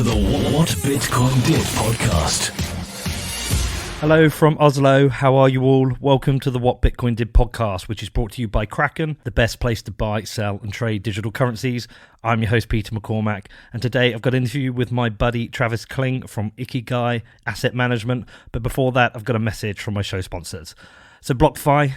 the What Bitcoin Did podcast. Hello from Oslo. How are you all? Welcome to the What Bitcoin Did podcast, which is brought to you by Kraken, the best place to buy, sell, and trade digital currencies. I'm your host, Peter McCormack, and today I've got an interview with my buddy Travis Kling from Ikigai Asset Management. But before that, I've got a message from my show sponsors. So BlockFi,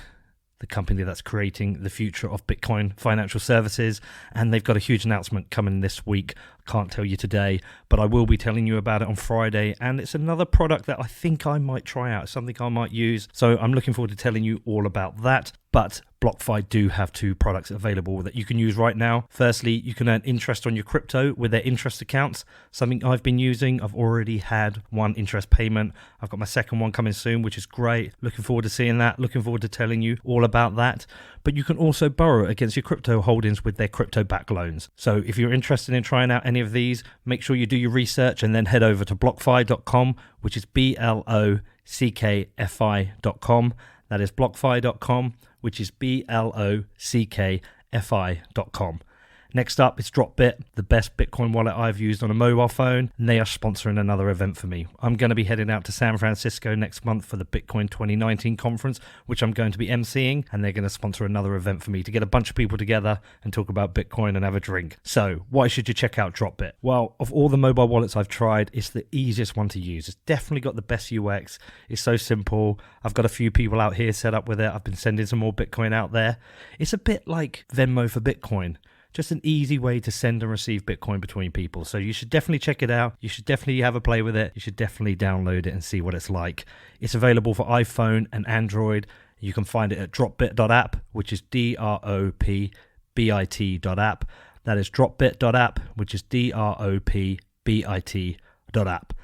the company that's creating the future of Bitcoin financial services, and they've got a huge announcement coming this week. I can't tell you today, but I will be telling you about it on Friday, and it's another product that I think I might try out, something I might use, so I'm looking forward to telling you all about that. But BlockFi do have two products available that you can use right now. Firstly, you can earn interest on your crypto with their interest accounts, something I've been using. I've already had one interest payment. I've got my second one coming soon, which is great. Looking forward to seeing that. Looking forward to telling you all about that. But you can also borrow against your crypto holdings with their crypto-backed loans. So if you're interested in trying out any of these, make sure you do your research and then head over to blockfi.com, which is blockfi.com. That is blockfi.com, which is blockfi.com. Next up, it's Dropbit, the best Bitcoin wallet I've used on a mobile phone, and they are sponsoring another event for me. I'm going to be heading out to San Francisco next month for the Bitcoin 2019 conference, which I'm going to be emceeing, and they're going to sponsor another event for me to get a bunch of people together and talk about Bitcoin and have a drink. So, why should you check out Dropbit? Well, of all the mobile wallets I've tried, it's the easiest one to use. It's definitely got the best UX. It's so simple. I've got a few people out here set up with it. I've been sending some more Bitcoin out there. It's a bit like Venmo for Bitcoin. Just an easy way to send and receive Bitcoin between people. So you should definitely check it out. You should definitely have a play with it. You should definitely download it and see what it's like. It's available for iPhone and Android. You can find it at dropbit.app, which is dropbit.app. That is dropbit.app, which is dropbit.app.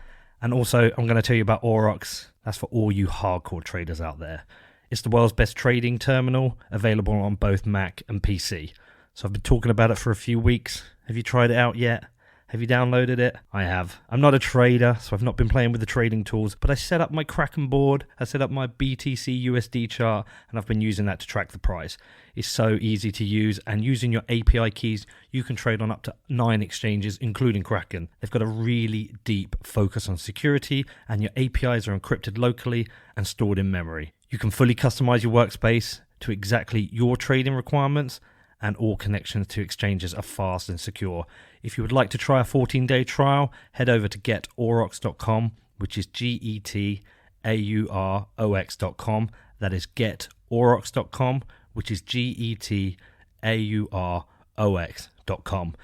And also, I'm going to tell you about Aurochs. That's for all you hardcore traders out there. It's the world's best trading terminal, available on both Mac and PC. So I've been talking about it for a few weeks. Have you tried it out yet? Have you downloaded it? I have. I'm not a trader, so I've not been playing with the trading tools, but I set up my Kraken board, I set up my BTC USD chart, and I've been using that to track the price. It's so easy to use, and using your API keys, you can trade on up to 9 exchanges, including Kraken. They've got a really deep focus on security, and your APIs are encrypted locally and stored in memory. You can fully customize your workspace to exactly your trading requirements, and all connections to exchanges are fast and secure. If you would like to try a 14-day trial, head over to getaurochs.com, which is getaurox.com. That is getaurochs.com, which is getaurox.com.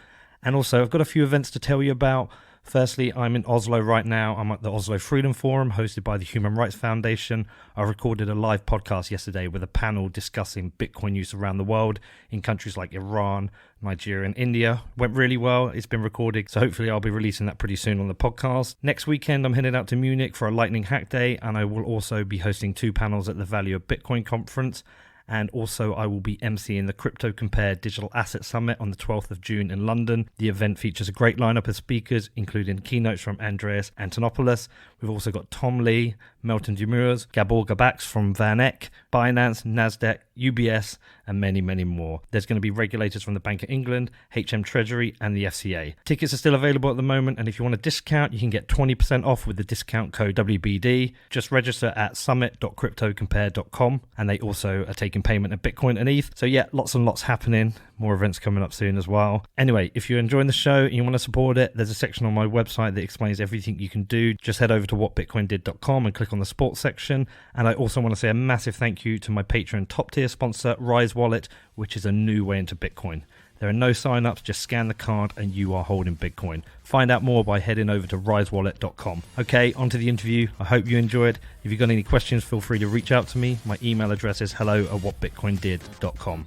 And also, I've got a few events to tell you about. Firstly, I'm in Oslo right now. I'm at the Oslo Freedom Forum hosted by the Human Rights Foundation. I recorded a live podcast yesterday with a panel discussing Bitcoin use around the world in countries like Iran, Nigeria and India. Went really well. It's been recorded, so hopefully I'll be releasing that pretty soon on the podcast. Next weekend, I'm headed out to Munich for a Lightning Hack Day, and I will also be hosting 2 panels at the Value of Bitcoin conference. And also, I will be emceeing the Crypto Compare Digital Asset Summit on the 12th of June in London. The event features a great lineup of speakers, including keynotes from Andreas Antonopoulos. We've also got Tom Lee, Melton Demures, Gabor Gabax from Van Eck, Binance, Nasdaq, UBS, and many, many more. There's going to be regulators from the Bank of England, HM Treasury, and the FCA. Tickets are still available at the moment, and if you want a discount, you can get 20% off with the discount code WBD. Just register at summit.cryptocompare.com, and they also are taking payment in Bitcoin and ETH. So yeah, lots and lots happening. More events coming up soon as well. Anyway, if you're enjoying the show and you want to support it, there's a section on my website that explains everything you can do. Just head over to whatbitcoindid.com and click on the sports section. And I also want to say a massive thank you to my Patreon top tier sponsor, Rise Wallet, which is a new way into Bitcoin. There are no sign-ups, just scan the card and you are holding Bitcoin. Find out more by heading over to risewallet.com. Okay, on to the interview. I hope you enjoyed. If you've got any questions, feel free to reach out to me. My email address is hello@whatbitcoindid.com.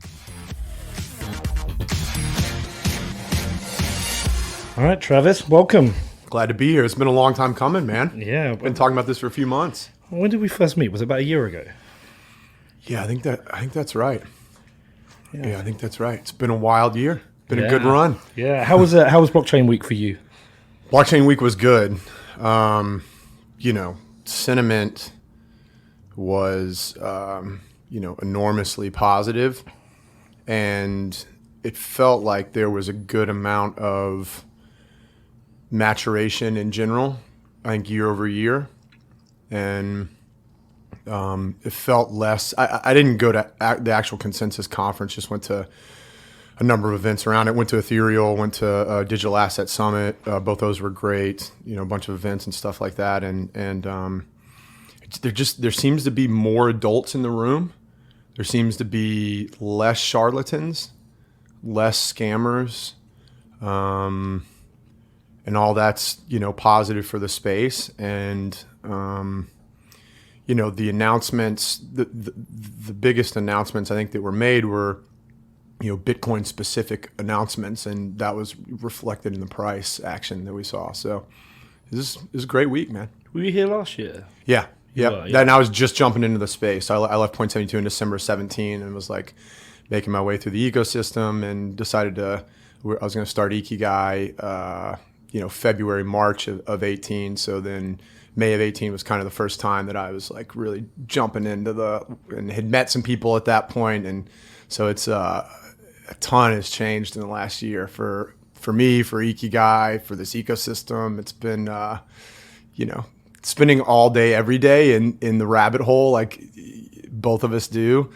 All right, Travis, welcome. Glad to be here. It's been a long time coming, man. Yeah. Been talking about this for a few months. When did we first meet? Was it about a year ago? Yeah, I think that's right. Yeah, I think that's right. It's been a wild year. Been a good run. Yeah. How was Blockchain Week for you? Blockchain Week was good. Sentiment was enormously positive, and it felt like there was a good amount of maturation in general, I think year over year. And it felt less, I didn't go to the actual consensus conference, just went to a number of events around it. Went to Ethereal, went to Digital Asset Summit. Both those were great, a bunch of events and stuff like that. And there seems to be more adults in the room. There seems to be less charlatans, less scammers, and all that's, positive for the space. And, the announcements, the biggest announcements I think that were made were, Bitcoin specific announcements, and that was reflected in the price action that we saw. So this is a great week, man. Were you here last year? Yeah. Yeah. Were, yeah. And I was just jumping into the space. I left Point 72 in December 17 and was like making my way through the ecosystem, and decided I was going to start Ikigai, February, March of 18. So then May of 18 was kind of the first time that I was like really jumping into and had met some people at that point. And so it's a ton has changed in the last year for me, for Ikigai, for this ecosystem. It's been, spending all day, every day in the rabbit hole, like both of us do.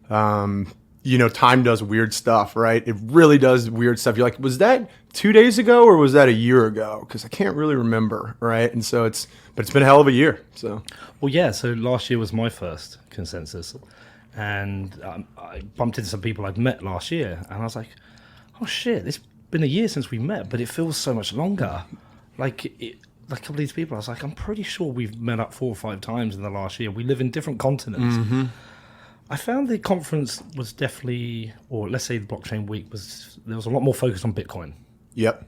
Time does weird stuff, right? It really does weird stuff. You're like, was that 2 days ago or was that a year ago? Because I can't really remember, right? And so it's been a hell of a year. So, well, yeah. So last year was my first consensus, and I bumped into some people I'd met last year, and I was like, oh shit, it's been a year since we met, but it feels so much longer. Like a couple of these people, I was like, I'm pretty sure we've met up 4 or 5 times in the last year. We live in different continents. Mm-hmm. I found the conference was definitely, or let's say the blockchain week there was a lot more focus on Bitcoin. Yep.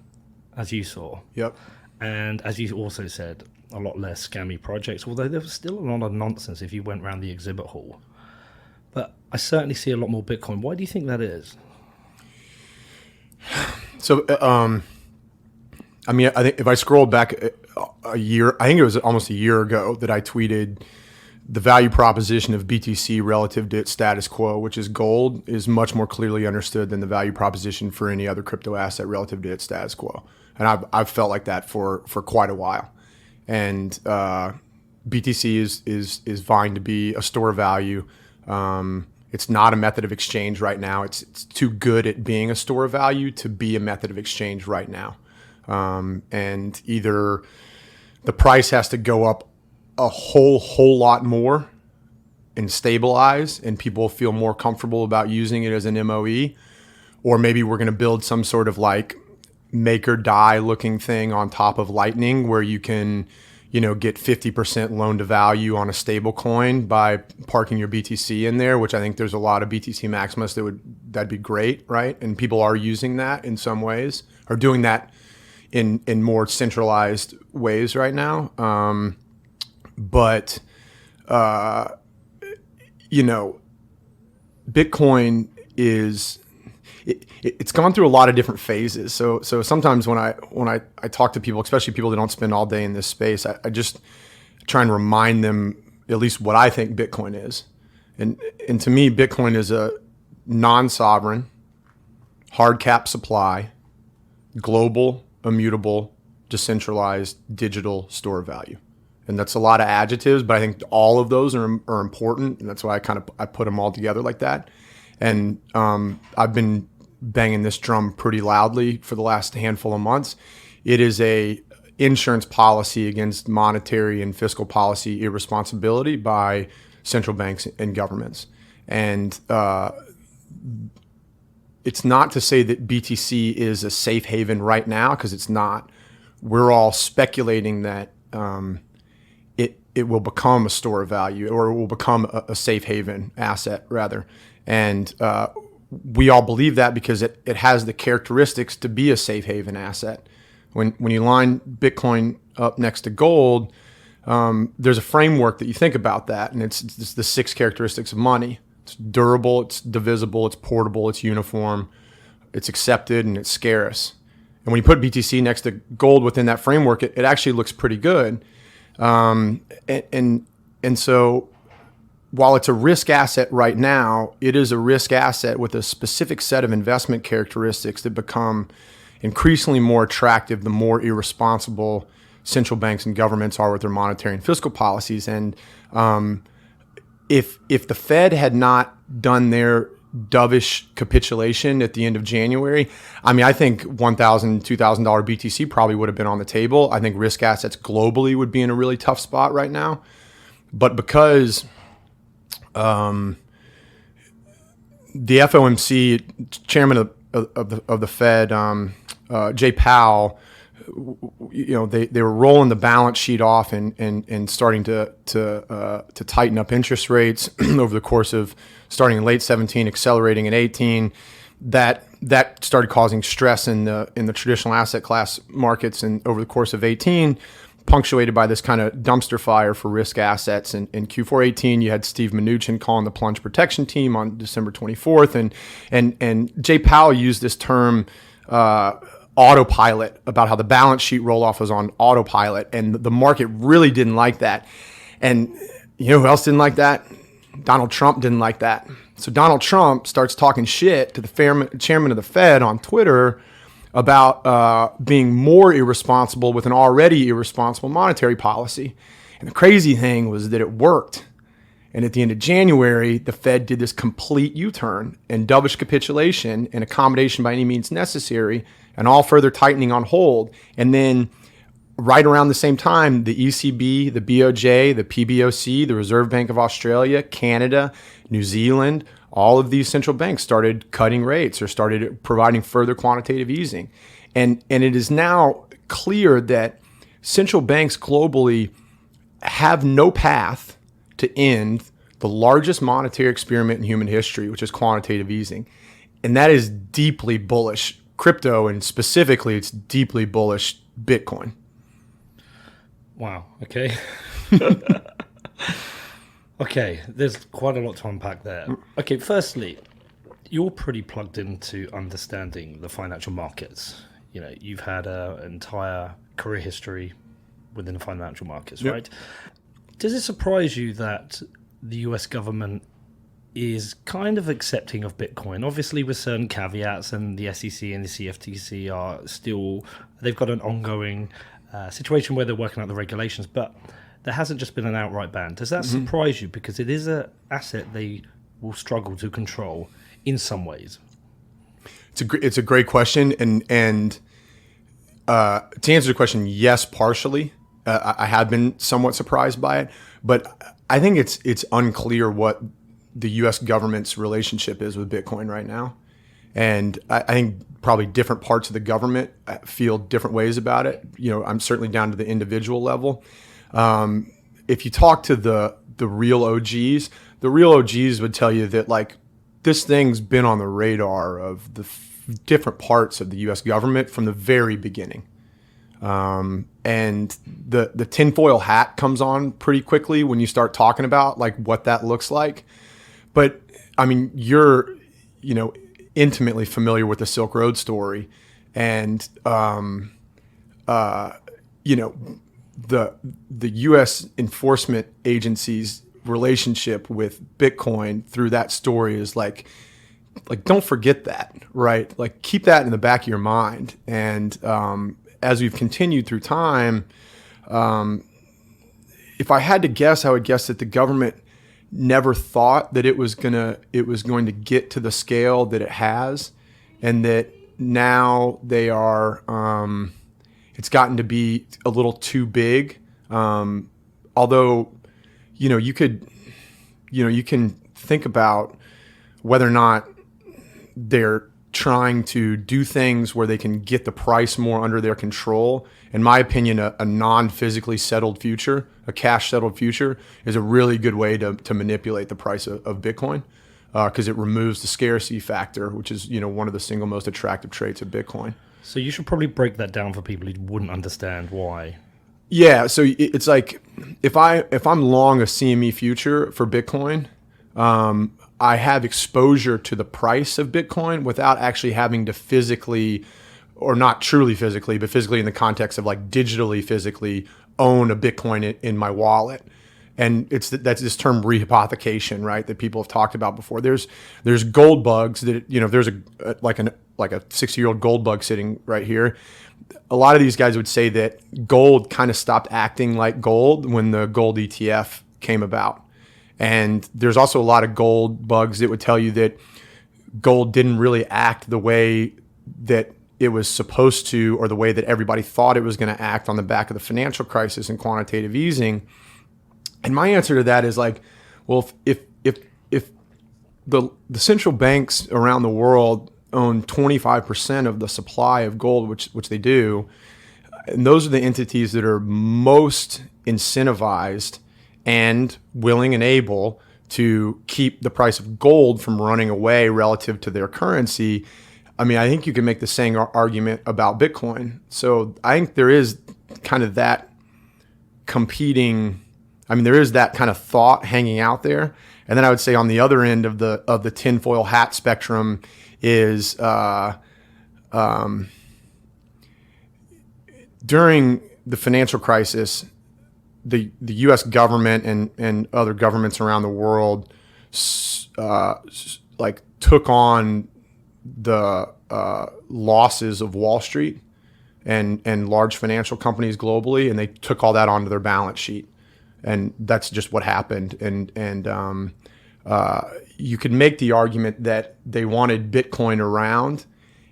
As you saw. Yep. And as you also said, a lot less scammy projects, although there was still a lot of nonsense if you went around the exhibit hall. But I certainly see a lot more Bitcoin. Why do you think that is? So, I think if I scroll back a year, I think it was almost a year ago that I tweeted the value proposition of BTC relative to its status quo, which is gold, is much more clearly understood than the value proposition for any other crypto asset relative to its status quo. And I've felt like that for quite a while. And BTC is vying to be a store of value. It's not a method of exchange right now. It's too good at being a store of value to be a method of exchange right now. And either the price has to go up a whole lot more and stabilize, and people feel more comfortable about using it as an MOE, or maybe we're going to build some sort of like make or die looking thing on top of Lightning where you can, get 50% loan to value on a stable coin by parking your BTC in there, which I think there's a lot of BTC Maximus that'd be great, right? And people are using that in some ways, or doing that in more centralized ways right now. But Bitcoin it's gone through a lot of different phases. So sometimes when I talk to people, especially people that don't spend all day in this space, I just try and remind them at least what I think Bitcoin is. And to me, Bitcoin is a non-sovereign, hard cap supply, global, immutable, decentralized, digital store of value. And that's a lot of adjectives, but I think all of those are important, and that's why I put them all together like that. And I've been banging this drum pretty loudly for the last handful of months. It is a insurance policy against monetary and fiscal policy irresponsibility by central banks and governments. And it's not to say that BTC is a safe haven right now, because it's not. We're all speculating that it will become a store of value, or it will become a safe haven asset rather. And we all believe that because it has the characteristics to be a safe haven asset. When you line Bitcoin up next to gold, there's a framework that you think about that, and it's the 6 characteristics of money. It's durable, it's divisible, it's portable, it's uniform, it's accepted, and it's scarce. And when you put BTC next to gold within that framework, it actually looks pretty good. And so while it's a risk asset right now, it is a risk asset with a specific set of investment characteristics that become increasingly more attractive the more irresponsible central banks and governments are with their monetary and fiscal policies. And if the Fed had not done their dovish capitulation at the end of January, I mean, I think $1,000, $2,000 BTC probably would have been on the table. I think risk assets globally would be in a really tough spot right now. But because the FOMC chairman of the Fed, Jay Powell, they were rolling the balance sheet off and starting to tighten up interest rates over the course of starting in late 17, accelerating in 18. That started causing stress in the traditional asset class markets, and over the course of 18, punctuated by this kind of dumpster fire for risk assets. In Q4 18, you had Steve Mnuchin calling the plunge protection team on December 24th, and Jay Powell used this term autopilot about how the balance sheet roll-off was on autopilot, and the market really didn't like that. And you know who else didn't like that? Donald Trump didn't like that. So Donald Trump starts talking shit to the chairman of the Fed on Twitter about being more irresponsible with an already irresponsible monetary policy. And the crazy thing was that it worked. And at the end of January, the Fed did this complete U-turn and dovish capitulation and accommodation by any means necessary, and all further tightening on hold. And then right around the same time, the ECB, the BOJ, the PBOC, the Reserve Bank of Australia, Canada, New Zealand, all of these central banks started cutting rates or started providing further quantitative easing. And it is now clear that central banks globally have no path to end the largest monetary experiment in human history, which is quantitative easing. And that is deeply bullish crypto, and specifically it's deeply bullish Bitcoin. Wow. Okay. Okay. There's quite a lot to unpack there. Okay. Firstly, you're pretty plugged into understanding the financial markets. You know, you've had an entire career history within the financial markets, Yep. right? Does it surprise you that the US government is kind of accepting of Bitcoin, obviously with certain caveats, and the SEC and the CFTC are still, they've got an ongoing situation where they're working out the regulations, but there hasn't just been an outright ban. Does that surprise you? Because it is an asset they will struggle to control in some ways. It's a great question, and to answer the question, yes, partially. I have been somewhat surprised by it, but I think it's unclear what the U.S. government's relationship is with Bitcoin right now. And I think probably different parts of the government feel different ways about it. You know, I'm certainly down to the individual level. If you talk to the real OGs would tell you that, like, this thing's been on the radar of the different parts of the U.S. government from the very beginning. And the tinfoil hat comes on pretty quickly when you start talking about, like, what that looks like. But I mean, you're, intimately familiar with the Silk Road story, and the U.S. enforcement agency's relationship with Bitcoin through that story is like don't forget that, right? Like, keep that in the back of your mind. And as we've continued through time, if I had to guess, I would guess that the government never thought that it was going to get to the scale that it has, and that now they are it's gotten to be a little too big. Although you can think about whether or not they're trying to do things where they can get the price more under their control. In my opinion, a non-physically settled future, a cash-settled future, is a really good way to manipulate the price of Bitcoin, because it removes the scarcity factor, which is one of the single most attractive traits of Bitcoin. So you should probably break that down for people who wouldn't understand why. Yeah, so it's like if I'm long a CME future for Bitcoin, I have exposure to the price of Bitcoin without actually having to physically, or not truly physically, but physically in the context of like digitally physically own a Bitcoin in my wallet. And that's this term rehypothecation, right? That people have talked about before. There's gold bugs that, if there's a 60-year-old gold bug sitting right here, a lot of these guys would say that gold kind of stopped acting like gold when the gold ETF came about. And there's also a lot of gold bugs that would tell you that gold didn't really act the way that it was supposed to, or the way that everybody thought it was going to act on the back of the financial crisis and quantitative easing. And my answer to that is like, well, if the central banks around the world own 25% of the supply of gold, which they do, and those are the entities that are most incentivized and willing and able to keep the price of gold from running away relative to their currency. I mean, I think you can make the same argument about Bitcoin. So I think there is kind of that competing. I mean, there is that kind of thought hanging out there. And then I would say on the other end of the tinfoil hat spectrum is during the financial crisis, the U.S. government and other governments around the world took on the losses of Wall Street and large financial companies globally, and they took all that onto their balance sheet. And that's just what happened. And you could make the argument that they wanted Bitcoin around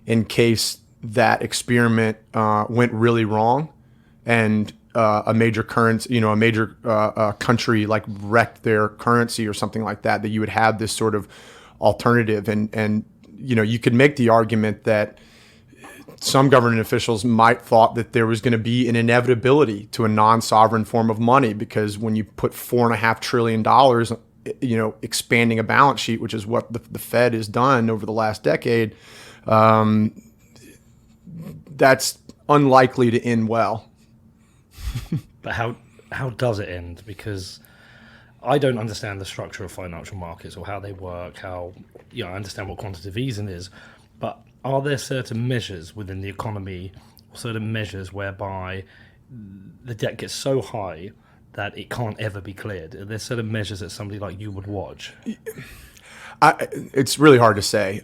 in case that experiment went really wrong, and a major currency, a major country like wrecked their currency or something like that. That you would have this sort of alternative, and you could make the argument that some government officials might thought that there was going to be an inevitability to a non-sovereign form of money, because when you put $4.5 trillion, expanding a balance sheet, which is what the Fed has done over the last decade, that's unlikely to end well. But how does it end? Because I don't understand the structure of financial markets or how they work. I understand what quantitative easing is, but are there certain measures within the economy, or certain measures whereby the debt gets so high that it can't ever be cleared? Are there certain measures that somebody like you would watch? It's really hard to say.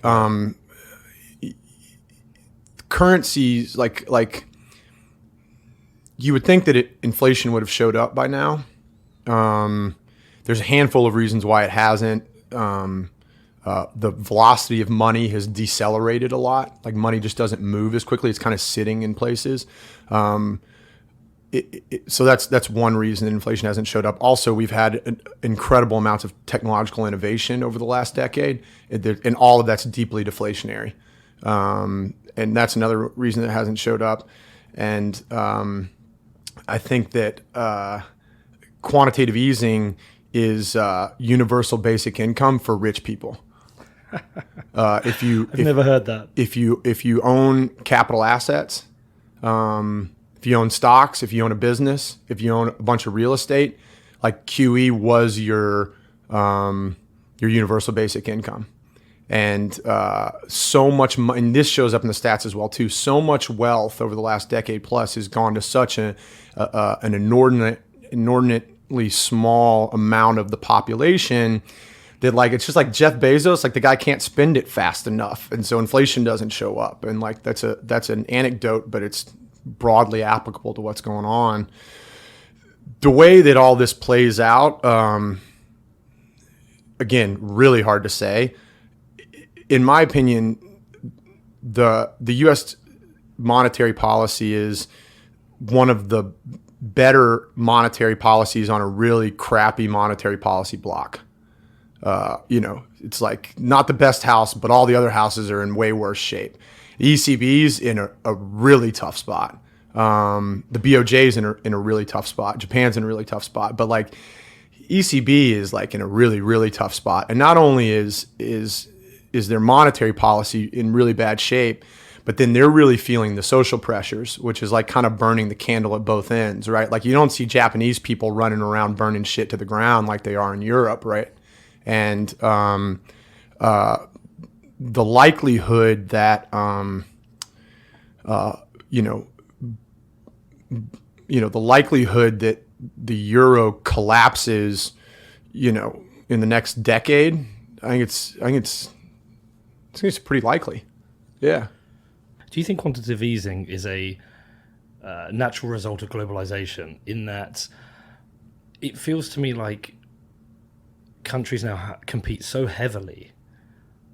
Currencies like you would think that inflation would have showed up by now. There's a handful of reasons why it hasn't. The velocity of money has decelerated a lot. Like money just doesn't move as quickly. It's kind of sitting in places. So that's one reason that inflation hasn't showed up. Also, we've had incredible amounts of technological innovation over the last decade, and all of that's deeply deflationary. And that's another reason that it hasn't showed up. And I think that quantitative easing is universal basic income for rich people. I've never heard that. If you own capital assets, if you own stocks, if you own a business, if you own a bunch of real estate, like QE was your universal basic income. And so much, and this shows up in the stats as well too. So much wealth over the last decade plus has gone to such an inordinately small amount of the population that it's just like Jeff Bezos, the guy can't spend it fast enough, and so inflation doesn't show up. And that's an anecdote, but it's broadly applicable to what's going on. The way that all this plays out, again, really hard to say. In my opinion, the U.S. monetary policy is one of the better monetary policies on a really crappy monetary policy block. It's not the best house, but all the other houses are in way worse shape. The ECB's in a really tough spot. The BOJ's in a really tough spot. Japan's in a really tough spot. But ECB is in a really, really tough spot. And not only is their monetary policy in really bad shape, but then they're really feeling the social pressures, which is kind of burning the candle at both ends, right? You don't see Japanese people running around burning shit to the ground like they are in Europe, right? And the likelihood that the likelihood that the euro collapses, you know, in the next decade, I think it's pretty likely. Yeah. Do you think quantitative easing is a natural result of globalization, in that it feels to me like countries now compete so heavily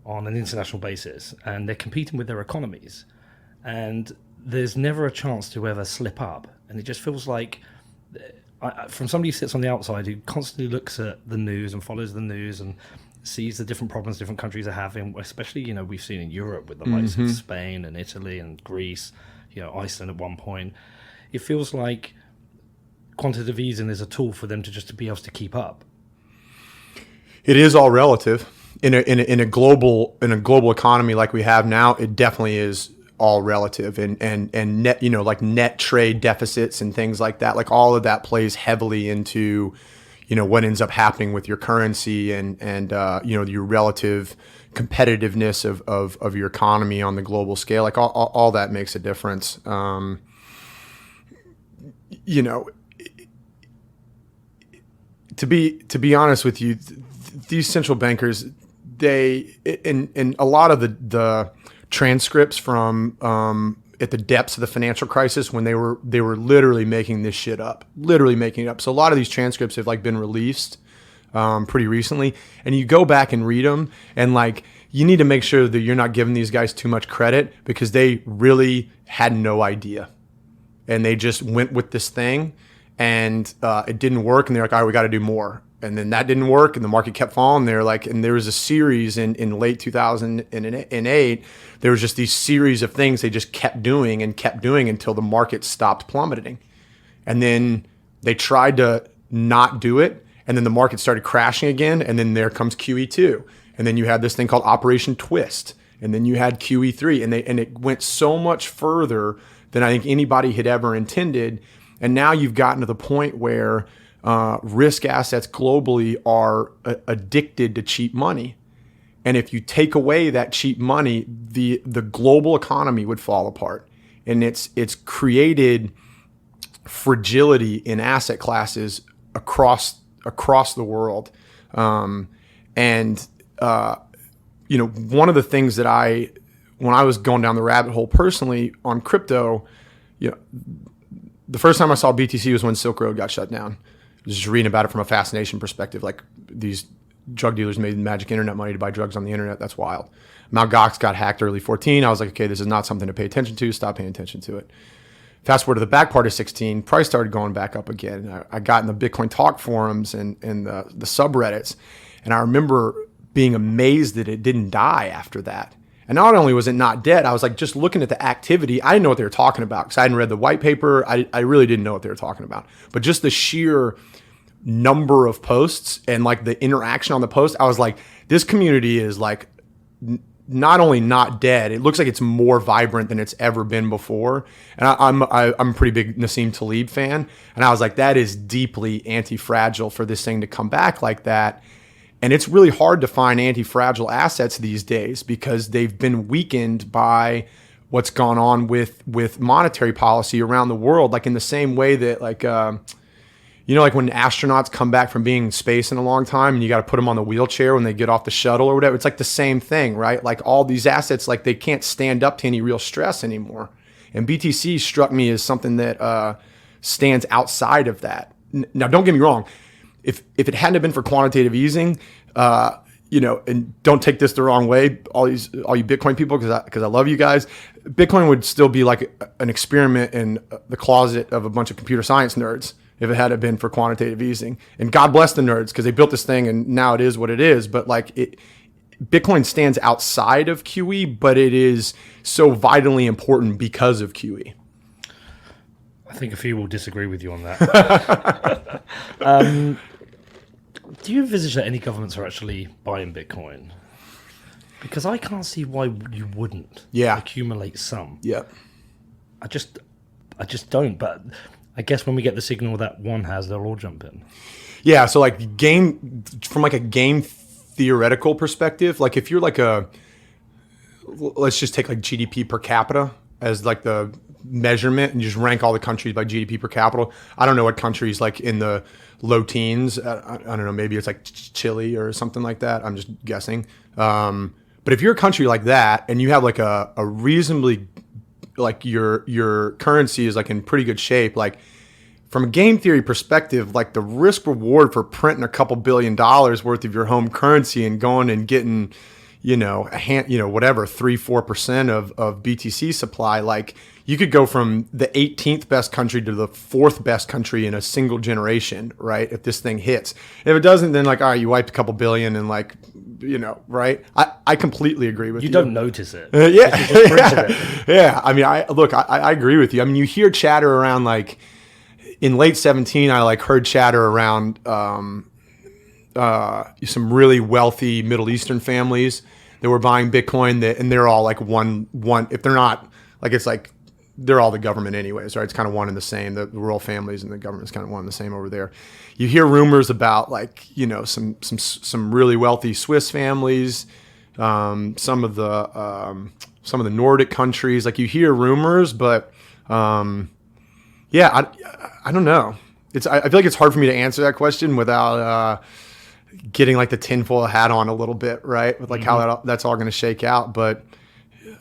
on an international basis, and they're competing with their economies, and there's never a chance to ever slip up, and it just feels like, from somebody who sits on the outside, who constantly looks at the news and follows the news and sees the different problems different countries are having, especially, you know, we've seen in Europe with the likes of Spain and Italy and Greece, you know, Iceland at one point. It feels like quantitative easing is a tool for them to just be able to keep up. It is all relative. In a global economy like we have now, it definitely is all relative, and net, you know, like net trade deficits and things like that, like all of that plays heavily into, you know, what ends up happening with your currency and you know, your relative competitiveness of your economy on the global scale. Like all that makes a difference. You know, to be honest with you, these central bankers, they, in a lot of the transcripts from at the depths of the financial crisis, when they were literally making this shit up, literally making it up. So a lot of these transcripts have like been released pretty recently, and you go back and read them, and like, you need to make sure that you're not giving these guys too much credit, because they really had no idea, and they just went with this thing, and it didn't work, and they're like, all right, we got to do more. And then that didn't work, and the market kept falling. They're like, and there was a series in late 2008. There was just these series of things they just kept doing until the market stopped plummeting. And then they tried to not do it, and then the market started crashing again. And then there comes QE2, and then you had this thing called Operation Twist, and then you had QE3, and it went so much further than I think anybody had ever intended. And now you've gotten to the point where risk assets globally are addicted to cheap money. And if you take away that cheap money, the global economy would fall apart. And it's created fragility in asset classes across the world. You know, one of the things that when I was going down the rabbit hole personally on crypto, you know, the first time I saw BTC was when Silk Road got shut down. Just reading about it from a fascination perspective, like these drug dealers made magic internet money to buy drugs on the internet. That's wild. Mt. Gox got hacked early 2014. I was like, okay, this is not something to pay attention to. Stop paying attention to it. Fast forward to the back part of 2016, price started going back up again. I got in the Bitcoin talk forums and the subreddits, and I remember being amazed that it didn't die after that. And not only was it not dead, I was like, just looking at the activity, I didn't know what they were talking about, because I hadn't read the white paper. I really didn't know what they were talking about. But just the sheer number of posts and like the interaction on the post, I was like, this community is like not only not dead, it looks like it's more vibrant than it's ever been before. And I'm a pretty big Nassim Taleb fan, and I was like, that is deeply anti-fragile for this thing to come back like that. And it's really hard to find anti-fragile assets these days, because they've been weakened by what's gone on with monetary policy around the world. Like in the same way that, like, you know, like when astronauts come back from being in space in a long time, and you got to put them on the wheelchair when they get off the shuttle or whatever. It's like the same thing, right? Like all these assets, like they can't stand up to any real stress anymore. And BTC struck me as something that stands outside of that. Now, don't get me wrong. If it hadn't been for quantitative easing, you know, and don't take this the wrong way, all you Bitcoin people, because I love you guys, Bitcoin would still be like an experiment in the closet of a bunch of computer science nerds if it hadn't been for quantitative easing. And God bless the nerds, because they built this thing and now it is what it is. But like Bitcoin stands outside of QE, but it is so vitally important because of QE. I think a few will disagree with you on that. Do you envisage that any governments are actually buying Bitcoin? Because I can't see why you wouldn't accumulate some. Yeah. I just don't. But I guess when we get the signal that one has, they'll all jump in. Yeah. So like from a game theoretical perspective, like if you're like let's just take like GDP per capita as like the measurement and you just rank all the countries by GDP per capita. I don't know what countries like in the low teens. I don't know. Maybe it's like Chile or something like that. I'm just guessing. But if you're a country like that and you have like a reasonably like your currency is like in pretty good shape, like from a game theory perspective, like the risk reward for printing a couple $1 billion worth of your home currency and going and getting, whatever 3-4% of BTC supply, like you could go from the 18th best country to the 4th best country in a single generation, right? If this thing hits. If it doesn't, then like, all right, you wiped a couple billion and like, right? I completely agree with you. You don't notice it. Yeah. I mean, I agree with you. I mean, you hear chatter around like in late 2017, I like heard chatter around some really wealthy Middle Eastern families that were buying Bitcoin and they're all like one, if they're not like, it's like, they're all the government anyways, right? It's kind of one and the same. The royal families and the government's kind of one and the same over there. You hear rumors about like, some really wealthy Swiss families, some of the Nordic countries. Like you hear rumors, but I don't know. I feel like it's hard for me to answer that question without getting like the tinfoil hat on a little bit, right? With like how that's all going to shake out, but.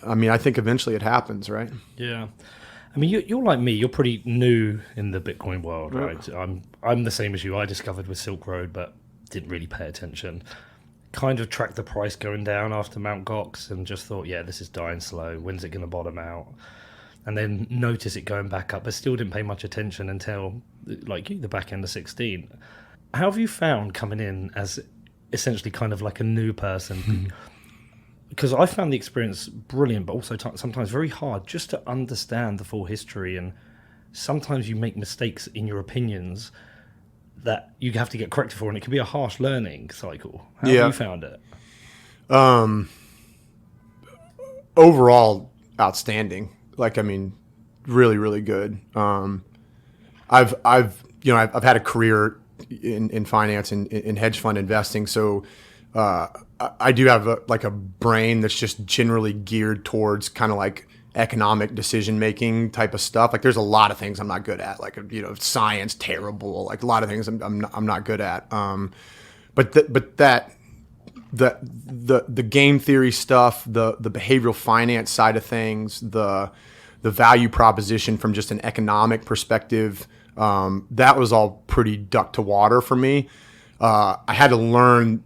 I mean, I think eventually it happens, right? Yeah. I mean, you're like me. You're pretty new in the Bitcoin world, right? I'm the same as you. I discovered with Silk Road, but didn't really pay attention. Kind of tracked the price going down after Mt. Gox and just thought, yeah, this is dying slow. When's it going to bottom out? And then notice it going back up, but still didn't pay much attention until, like you, the back end of 16. How have you found coming in as essentially kind of like a new person? Because I found the experience brilliant, but also sometimes very hard just to understand the full history. And sometimes you make mistakes in your opinions that you have to get corrected for, and it can be a harsh learning cycle. How have you found it? Overall, outstanding. Like, I mean, really, really good. I've had a career in finance and in hedge fund investing, so. I do have a brain that's just generally geared towards kind of like economic decision making type of stuff. Like there's a lot of things I'm not good at, like science terrible, like a lot of things I'm not good at. But the game theory stuff, the behavioral finance side of things, the value proposition from just an economic perspective, that was all pretty duck to water for me. I had to learn.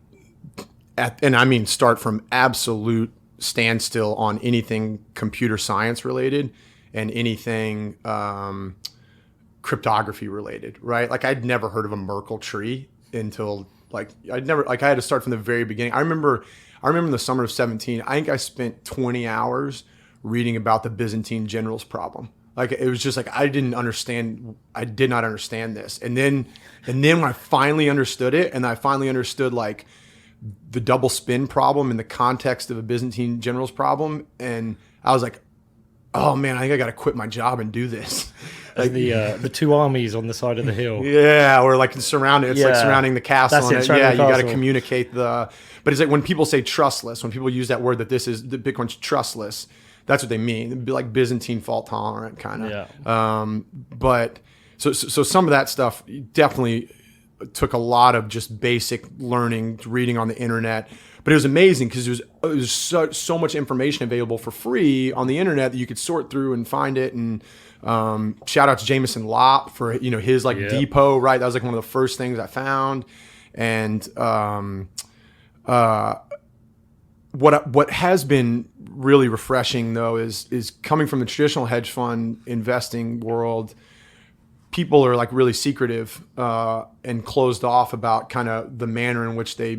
And I mean, start from absolute standstill on anything computer science related and anything cryptography related, right? Like I'd never heard of a Merkle tree until I had to start from the very beginning. I remember in the summer of 2017, I think I spent 20 hours reading about the Byzantine generals problem. Like it was just like I did not understand this. And then when I finally understood it, and I finally understood like the double spin problem in the context of a Byzantine generals problem, and I was like, oh man, I think I got to quit my job and do this. Like the two armies on the side of the hill. Yeah, or like surrounded. It's like surrounding the castle. That's you got to communicate but it's like when people say trustless, when people use that word that this is the Bitcoin's trustless, that's what they mean. It'd be like Byzantine fault tolerant kind of. Yeah. But so some of that stuff definitely took a lot of just basic learning, reading on the internet, but it was amazing because it was so much information available for free on the internet that you could sort through and find it. And shout out to Jameson Lopp for his depot, right? That was like one of the first things I found. And what has been really refreshing though is coming from the traditional hedge fund investing world. People are like really secretive and closed off about kind of the manner in which they,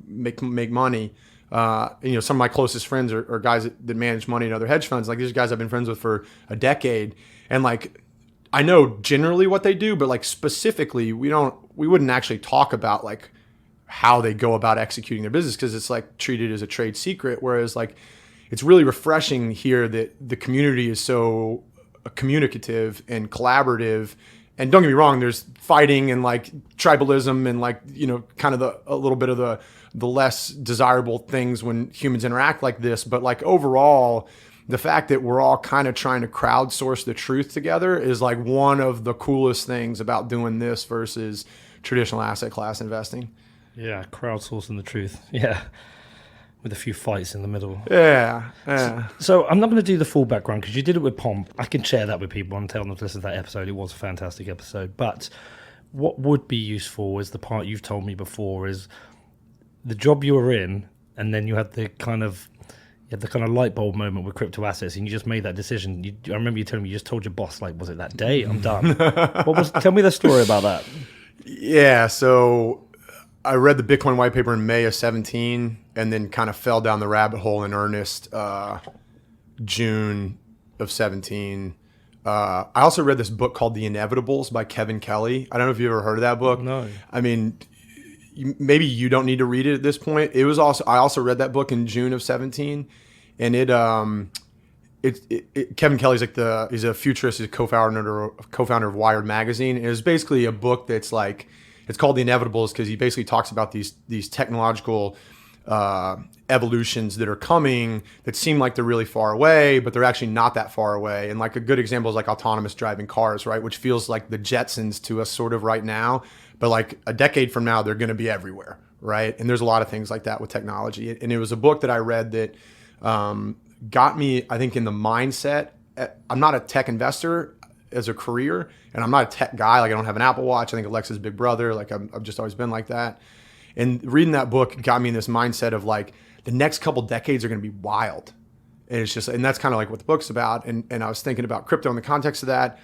make money. Some of my closest friends are guys that manage money in other hedge funds. Like these guys I've been friends with for a decade, and like I know generally what they do, but like specifically, we wouldn't actually talk about like how they go about executing their business because it's like treated as a trade secret. Whereas like it's really refreshing here that the community is so communicative and collaborative. And don't get me wrong, there's fighting and like tribalism and like, kind of a little bit of the less desirable things when humans interact like this. But like overall, the fact that we're all kind of trying to crowdsource the truth together is like one of the coolest things about doing this versus traditional asset class investing. Yeah, crowdsourcing the truth. Yeah. With a few fights in the middle. Yeah. So I'm not going to do the full background because you did it with Pomp. I can share that with people and tell them to listen to that episode. It was a fantastic episode. But what would be useful is the part you've told me before is the job you were in, and then you had the kind of light bulb moment with crypto assets, and you just made that decision. I remember you telling me you just told your boss, like, was it that day? I'm done. Tell me the story about that. Yeah, so I read the Bitcoin white paper in May of 17 and then kind of fell down the rabbit hole in earnest June of 17. I also read this book called The Inevitables by Kevin Kelly. I don't know if you ever heard of that book. No. I mean, maybe you don't need to read it at this point. I also read that book in June of 17, and Kevin Kelly's he's a futurist, he's a co-founder of Wired magazine. And it was basically a book that's like, it's called The Inevitables because he basically talks about these technological evolutions that are coming that seem like they're really far away, but they're actually not that far away. And like a good example is like autonomous driving cars, right? Which feels like the Jetsons to us sort of right now, but like a decade from now, they're going to be everywhere, right? And there's a lot of things like that with technology. And it was a book that I read that got me, I think, in the mindset. I'm not a tech investor as a career, and I'm not a tech guy. Like I don't have an Apple Watch. I think Alexa's big brother. Like I've just always been like that. And reading that book got me in this mindset of like the next couple decades are going to be wild. And it's just, and that's kind of like what the book's about. And I was thinking about crypto in the context of that.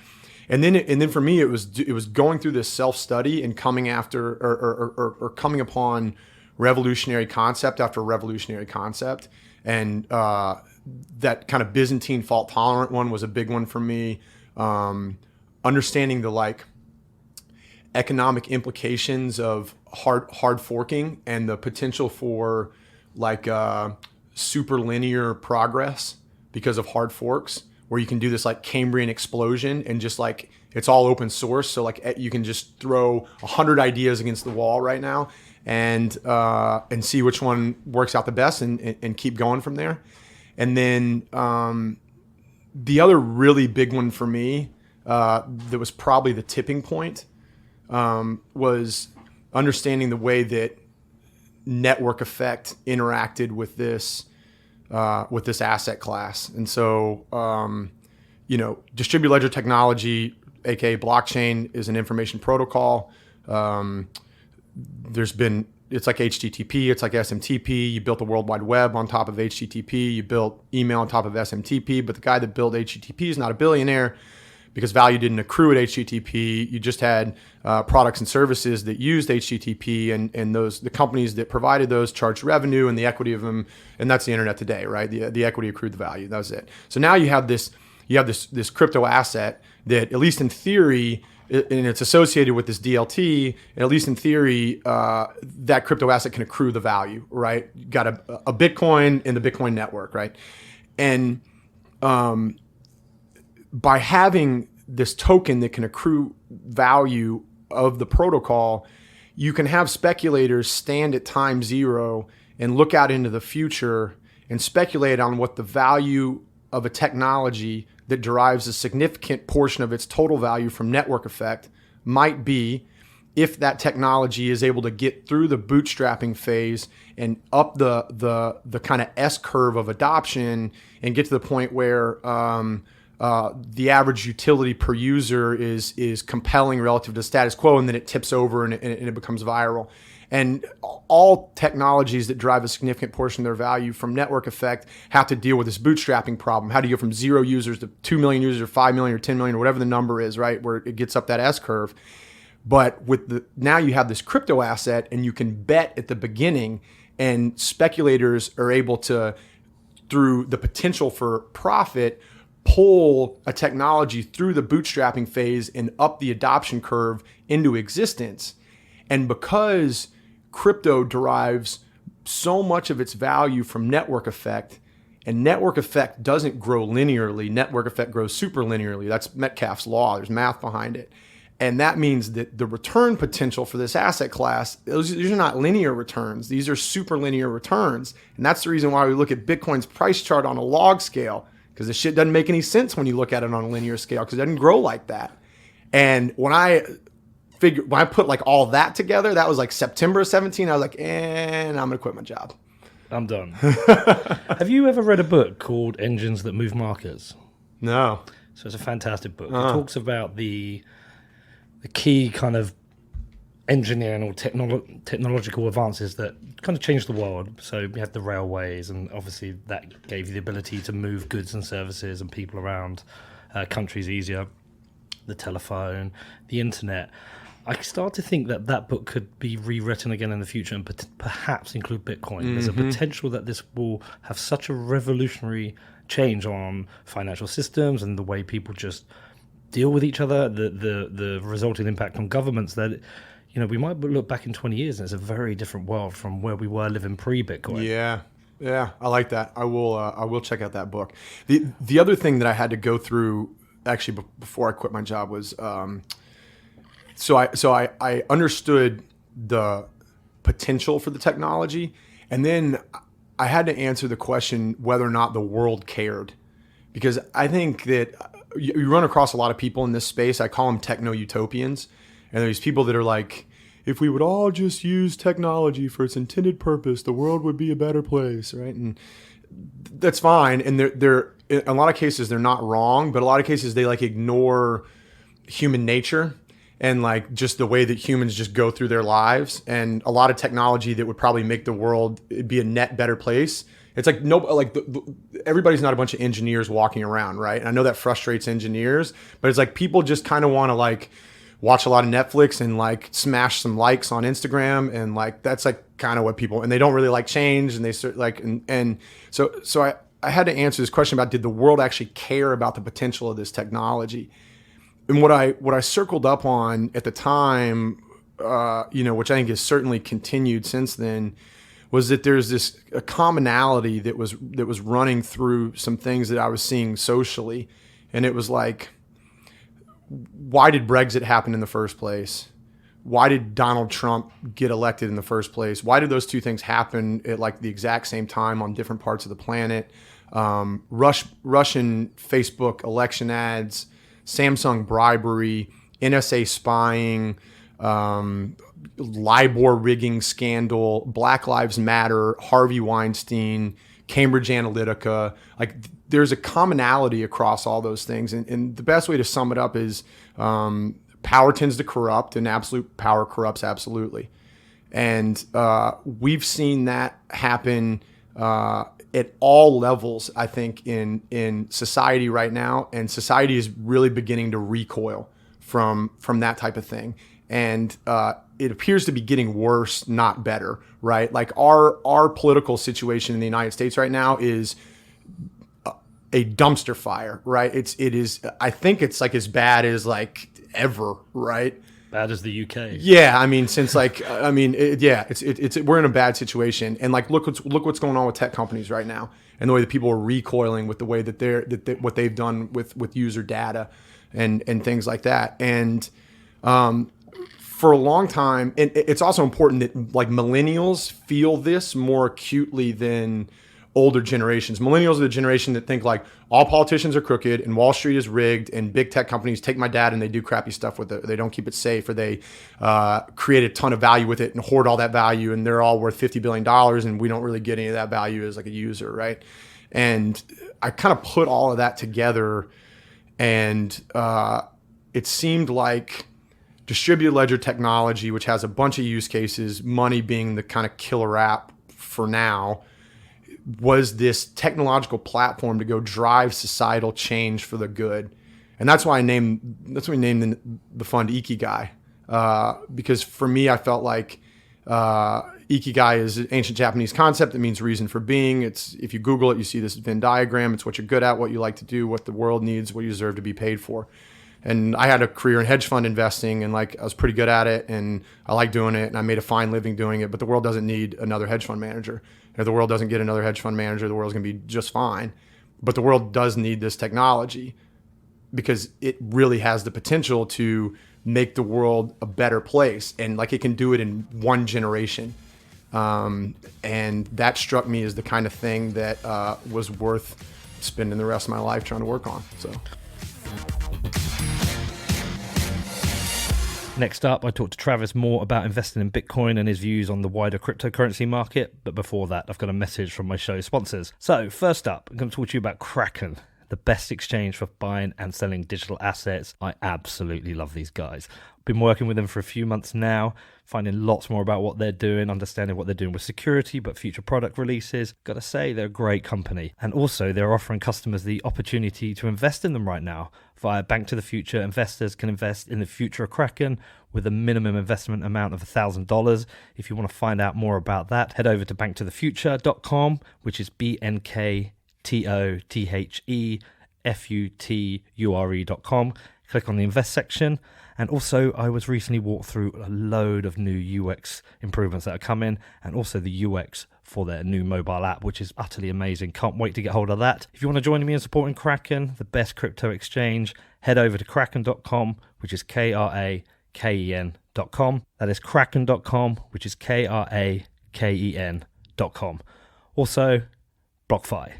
And then for me, it was going through this self-study and coming after or coming upon revolutionary concept after revolutionary concept. And that kind of Byzantine fault tolerant one was a big one for me. Understanding the like economic implications of hard forking and the potential for like super linear progress because of hard forks, where you can do this like Cambrian explosion and just like it's all open source. So like you can just throw 100 ideas against the wall right now and see which one works out the best and keep going from there. And then the other really big one for me that was probably the tipping point was understanding the way that network effect interacted with this asset class. And so, distributed ledger technology, aka blockchain, is an information protocol. It's like HTTP, it's like SMTP. You built the World Wide Web on top of HTTP. You built email on top of SMTP. But the guy that built HTTP is not a billionaire because value didn't accrue at HTTP. You just had products and services that used HTTP, and the companies that provided those charged revenue and the equity of them. And that's the internet today, right? The equity accrued the value. That was it. So now you have this crypto asset that, at least in theory, and it's associated with this DLT, and at least in theory, that crypto asset can accrue the value, right? You got a Bitcoin in the Bitcoin network, right? And by having this token that can accrue value of the protocol, you can have speculators stand at time zero and look out into the future and speculate on what the value of a technology that derives a significant portion of its total value from network effect might be if that technology is able to get through the bootstrapping phase and up the kind of S curve of adoption and get to the point where the average utility per user is compelling relative to status quo, and then it tips over and it becomes viral. And all technologies that drive a significant portion of their value from network effect have to deal with this bootstrapping problem. How do you go from 0 users to 2 million users or 5 million or 10 million or whatever the number is, right? Where it gets up that S curve. But now you have this crypto asset and you can bet at the beginning, and speculators are able to, through the potential for profit, pull a technology through the bootstrapping phase and up the adoption curve into existence. And because crypto derives so much of its value from network effect, and network effect doesn't grow linearly, network effect grows super linearly. That's Metcalfe's law. There's math behind it. And that means that the return potential for this asset class, these are not linear returns. These are super linear returns. And that's the reason why we look at Bitcoin's price chart on a log scale, because the shit doesn't make any sense when you look at it on a linear scale because it doesn't grow like that. And when I put like all that together, that was like September 17. I was like, I'm gonna quit my job. I'm done. Have you ever read a book called Engines That Move Markets? No. So it's a fantastic book. It talks about the key kind of engineering or technological advances that kind of changed the world. So we had the railways, and obviously that gave you the ability to move goods and services and people around countries easier. The telephone, the internet. I start to think that book could be rewritten again in the future and perhaps include Bitcoin. There's a potential that this will have such a revolutionary change on financial systems and the way people just deal with each other, the resulting impact on governments, that we might look back in 20 years and it's a very different world from where we were living pre-Bitcoin. Yeah, I like that. I will check out that book. The other thing that I had to go through actually before I quit my job was so I understood the potential for the technology, and then I had to answer the question whether or not the world cared, because I think that you run across a lot of people in this space. I call them techno-utopians, and there's people that are like, if we would all just use technology for its intended purpose, the world would be a better place, right? And that's fine, and they're in a lot of cases they're not wrong, but a lot of cases they like ignore human nature and like just the way that humans just go through their lives, and a lot of technology that would probably make the world be a net better place. It's like everybody's not a bunch of engineers walking around, right? And I know that frustrates engineers, but it's like people just kind of want to like watch a lot of Netflix and like smash some likes on Instagram, and like that's like kind of what people, and they don't really like change, and they start like and so I had to answer this question about, did the world actually care about the potential of this technology? And what I circled up on at the time, which I think has certainly continued since then, was that there's a commonality that was running through some things that I was seeing socially, and it was like, why did Brexit happen in the first place? Why did Donald Trump get elected in the first place? Why did those two things happen at like the exact same time on different parts of the planet? Russian Facebook election ads, Samsung bribery, NSA spying, LIBOR rigging scandal, Black Lives Matter, Harvey Weinstein, Cambridge Analytica. Like there's a commonality across all those things. And the best way to sum it up is power tends to corrupt, and absolute power corrupts absolutely. And we've seen that happen at all levels, I think, in society right now. And society is really beginning to recoil from that type of thing. And it appears to be getting worse, not better, right? Like our political situation in the United States right now is a dumpster fire, right? It is. I think it's like as bad as like ever, right? Bad as the UK. Yeah, I mean, since like, it's we're in a bad situation, and like look what's going on with tech companies right now, and the way that people are recoiling with the way that what they've done with user data, and things like that, and for a long time, and it's also important that like millennials feel this more acutely than older generations. Millennials are the generation that think like all politicians are crooked and Wall Street is rigged and big tech companies take my data and they do crappy stuff with it. They don't keep it safe, or they create a ton of value with it and hoard all that value, and they're all worth $50 billion and we don't really get any of that value as like a user, right? And I kind of put all of that together, and it seemed like distributed ledger technology, which has a bunch of use cases, money being the kind of killer app for now, was this technological platform to go drive societal change for the good. And that's why we named the fund Ikigai. Because for me, I felt like Ikigai is an ancient Japanese concept that means reason for being. It's, if you Google it, you see this Venn diagram. It's what you're good at, what you like to do, what the world needs, what you deserve to be paid for. And I had a career in hedge fund investing, and like I was pretty good at it, and I like doing it, and I made a fine living doing it. But the world doesn't need another hedge fund manager. If the world doesn't get another hedge fund manager, the world's going to be just fine. But the world does need this technology, because it really has the potential to make the world a better place, and like it can do it in one generation. And that struck me as the kind of thing that was worth spending the rest of my life trying to work on. So. Next up, I talked to Travis more about investing in Bitcoin and his views on the wider cryptocurrency market. But before that, I've got a message from my show sponsors. So first up, I'm going to talk to you about Kraken, the best exchange for buying and selling digital assets. I absolutely love these guys. I've been working with them for a few months now, finding lots more about what they're doing, understanding what they're doing with security, but future product releases. Got to say, they're a great company. And also, they're offering customers the opportunity to invest in them right now. Via Bank to the Future, investors can invest in the future of Kraken with a minimum investment amount of $1,000. If you want to find out more about that, head over to banktothefuture.com, which is BNKTOTHEFUTURE.com. Click on the invest section. And also, I was recently walked through a load of new UX improvements that are coming, and also the UX for their new mobile app, which is utterly amazing. Can't wait to get hold of that. If you want to join me in supporting Kraken, the best crypto exchange, head over to kraken.com, which is KRAKEN.com. That is kraken.com, which is KRAKEN.com. Also, BlockFi.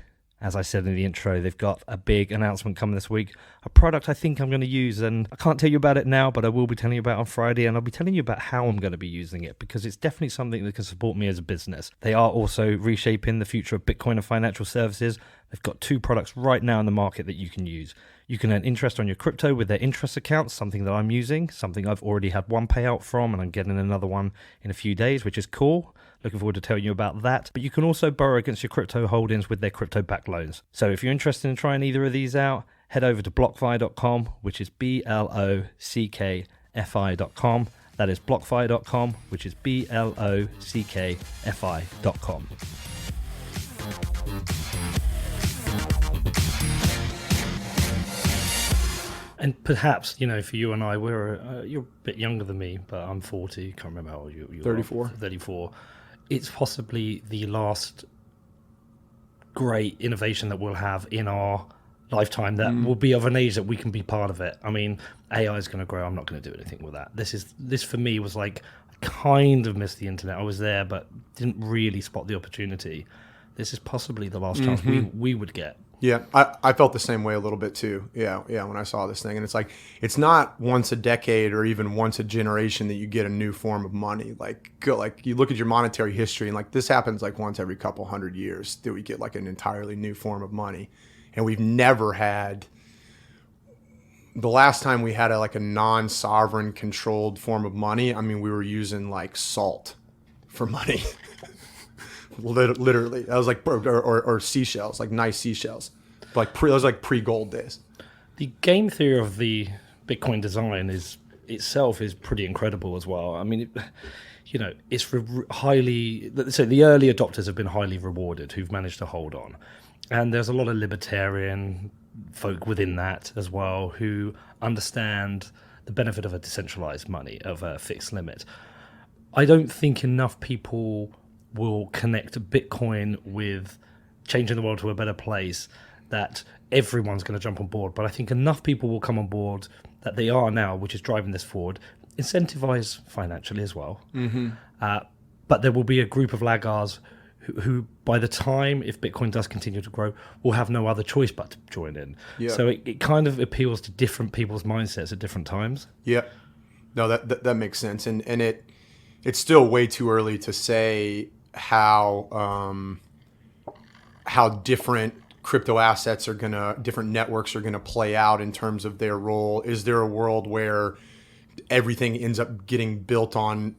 As I said in the intro, they've got a big announcement coming this week, a product I think I'm going to use, and I can't tell you about it now, but I will be telling you about it on Friday, and I'll be telling you about how I'm going to be using it, because it's definitely something that can support me as a business. They are also reshaping the future of Bitcoin and financial services. They've got 2 products right now in the market that you can use. You can earn interest on your crypto with their interest accounts, something that I'm using, something I've already had one payout from, and I'm getting another one in a few days, which is cool. Looking forward to telling you about that. But you can also borrow against your crypto holdings with their crypto-backed loans. So if you're interested in trying either of these out, head over to blockfi.com, which is BLOCKFI.com. That is blockfi.com, which is BLOCKFI.com. And perhaps, for you and I, you're a bit younger than me, but I'm 40. Can't remember how old you are. 34. 34. It's possibly the last great innovation that we'll have in our lifetime that will be of an age that we can be part of it. I mean, AI is going to grow. I'm not going to do anything with that. This for me was like, I kind of missed the internet. I was there, but didn't really spot the opportunity. This is possibly the last chance we would get. Yeah, I felt the same way a little bit too. Yeah, when I saw this thing. And it's like, it's not once a decade or even once a generation that you get a new form of money. Like you look at your monetary history, and like this happens like once every couple hundred years that we get like an entirely new form of money. And we've never had, the last time we had a non-sovereign controlled form of money, I mean, we were using like salt for money. Literally, that was like or seashells, like nice seashells, those like pre-gold days. The game theory of the Bitcoin design itself is pretty incredible as well. I mean, it's highly. So the early adopters have been highly rewarded, who've managed to hold on, and there's a lot of libertarian folk within that as well who understand the benefit of a decentralized money, of a fixed limit. I don't think enough people will connect Bitcoin with changing the world to a better place that everyone's going to jump on board. But I think enough people will come on board that they are now, which is driving this forward, incentivize financially as well. But there will be a group of laggards who by the time, if Bitcoin does continue to grow, will have no other choice but to join in. Yeah. So it kind of appeals to different people's mindsets at different times. Yeah. No, that makes sense. And it's still way too early to say how different crypto assets different networks are gonna play out in terms of their role. Is there a world where everything ends up getting built on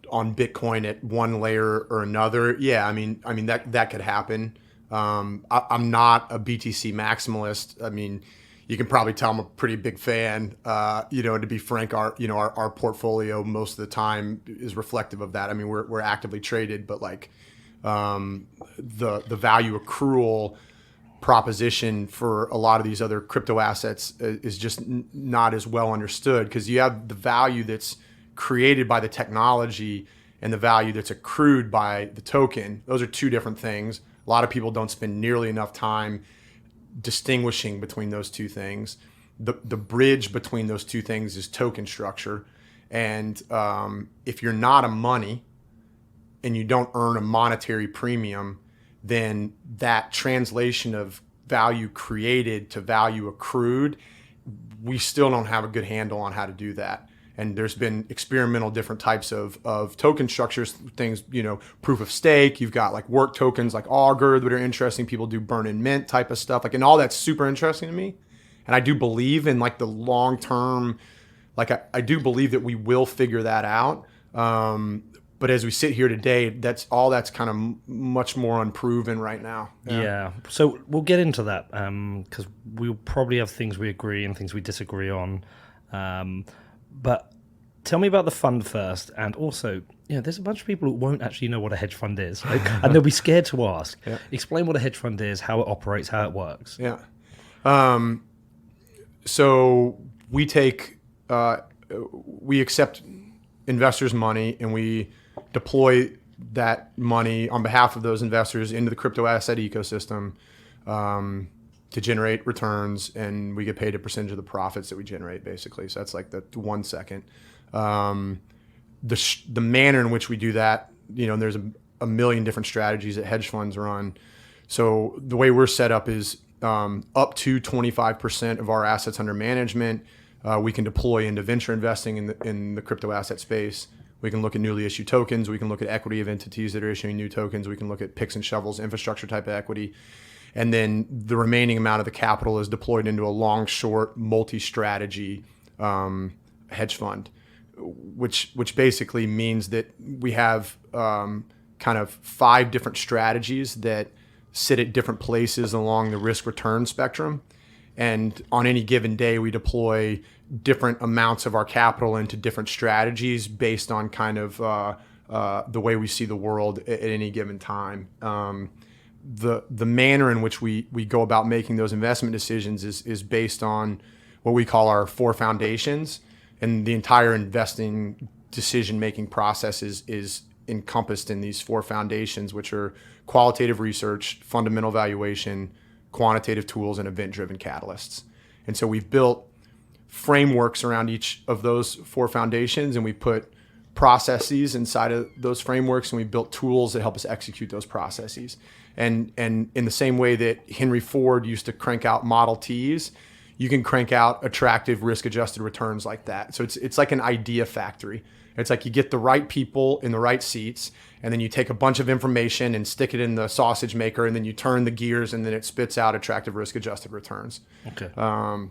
Bitcoin at one layer or another? Yeah, I mean that could happen. I'm not a BTC maximalist. I mean, you can probably tell I'm a pretty big fan. To be frank, our portfolio most of the time is reflective of that. I mean, we're actively traded, but like the value accrual proposition for a lot of these other crypto assets is just not as well understood, because you have the value that's created by the technology and the value that's accrued by the token. Those are two different things. A lot of people don't spend nearly enough time distinguishing between those two things. The bridge between those two things is token structure. And if you're not a money and you don't earn a monetary premium, then that translation of value created to value accrued, we still don't have a good handle on how to do that. And there's been experimental different types of token structures, things, proof of stake. You've got like work tokens like Augur that are interesting. People do burn and mint type of stuff. Like, and all that's super interesting to me. And I do believe in like the long term, like I do believe that we will figure that out. But as we sit here today, that's kind of much more unproven right now. Yeah. So we'll get into that because we'll probably have things we agree and things we disagree on. But tell me about the fund first. And also, there's a bunch of people who won't actually know what a hedge fund is. Right? And they'll be scared to ask. Yeah. Explain what a hedge fund is, how it operates, how it works. Yeah. So we accept investors' money and we deploy that money on behalf of those investors into the crypto asset ecosystem to generate returns, and we get paid a percentage of the profits that we generate, basically. So that's like the 1 second. The manner in which we do that, there's a million different strategies that hedge funds run. So the way we're set up is up to 25% of our assets under management we can deploy into venture investing in the crypto asset space. We can look at newly issued tokens. We can look at equity of entities that are issuing new tokens. We can look at picks and shovels, infrastructure type of equity. And then the remaining amount of the capital is deployed into a long, short, multi-strategy hedge fund, which basically means that we have kind of 5 different strategies that sit at different places along the risk-return spectrum. And on any given day, we deploy different amounts of our capital into different strategies based on kind of the way we see the world at any given time. The manner in which we go about making those investment decisions is based on what we call our 4 foundations, and the entire investing decision-making process is encompassed in these 4 foundations, which are qualitative research, fundamental valuation, quantitative tools, and event-driven catalysts. And so we've built frameworks around each of those 4 foundations, and we put processes inside of those frameworks, and we built tools that help us execute those processes. And in the same way that Henry Ford used to crank out Model Ts, you can crank out attractive risk-adjusted returns like that. So it's like an idea factory. It's like you get the right people in the right seats, and then you take a bunch of information and stick it in the sausage maker, and then you turn the gears, and then it spits out attractive risk-adjusted returns. Okay. So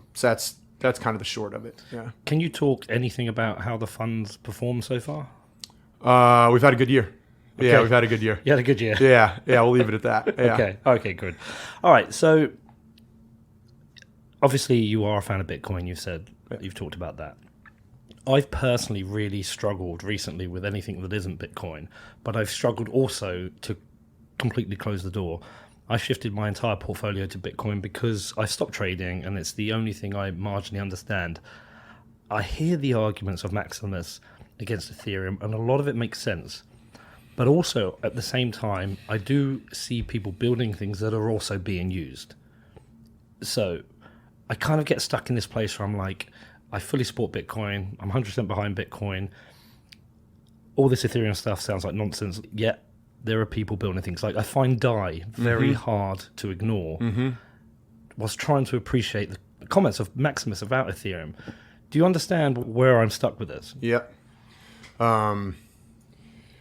that's kind of the short of it. Yeah. Can you talk anything about how the funds performed so far? We've had a good year. Okay. Yeah, we've had a good year. You had a good year? Yeah, we'll leave it at that. Yeah. Okay, good. All right, so obviously you are a fan of Bitcoin, you've said. You've talked about that. I've personally really struggled recently with anything that isn't Bitcoin, but I've struggled also to completely close the door. I shifted my entire portfolio to Bitcoin because I stopped trading and it's the only thing I marginally understand. I hear the arguments of Maximus against Ethereum, and a lot of it makes sense. But also, at the same time, I do see people building things that are also being used. So I kind of get stuck in this place where I'm like, I fully support Bitcoin. I'm 100% behind Bitcoin. All this Ethereum stuff sounds like nonsense, yet there are people building things. Like, I find DAI very hard to ignore whilst trying to appreciate the comments of Maximus about Ethereum. Do you understand where I'm stuck with this? Yep.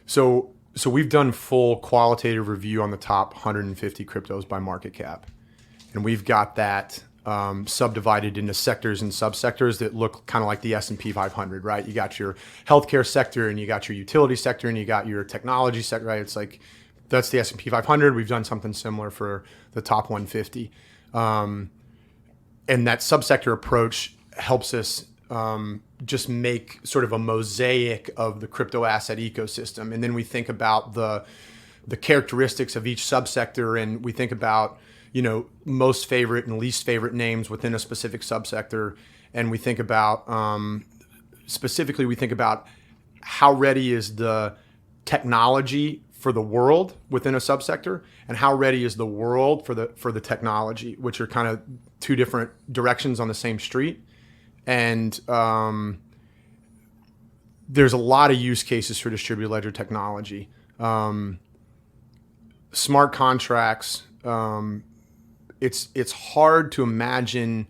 So we've done full qualitative review on the top 150 cryptos by market cap. And we've got that subdivided into sectors and subsectors that look kind of like the S&P 500, right? You got your healthcare sector, and you got your utility sector, and you got your technology sector, right? It's like, that's the S&P 500. We've done something similar for the top 150. And that subsector approach helps us just make sort of a mosaic of the crypto asset ecosystem. And then we think about the characteristics of each subsector, and we think about, most favorite and least favorite names within a specific subsector. And we think about, specifically, we think about how ready is the technology for the world within a subsector, and how ready is the world for the technology, which are kind of 2 different directions on the same street. And there's a lot of use cases for distributed ledger technology. Smart contracts it's hard to imagine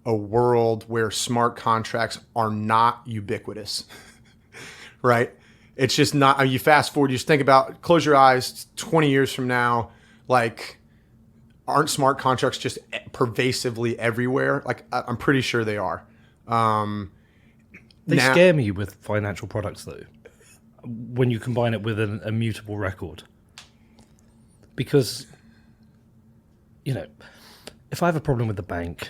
a world where smart contracts are not ubiquitous, right? It's just not. I mean, you fast forward, you just think about, close your eyes, 20 years from now, like, aren't smart contracts just pervasively everywhere? Like, I'm pretty sure they are. They scare me with financial products, though, when you combine it with an immutable record. Because, you know, if I have a problem with the bank,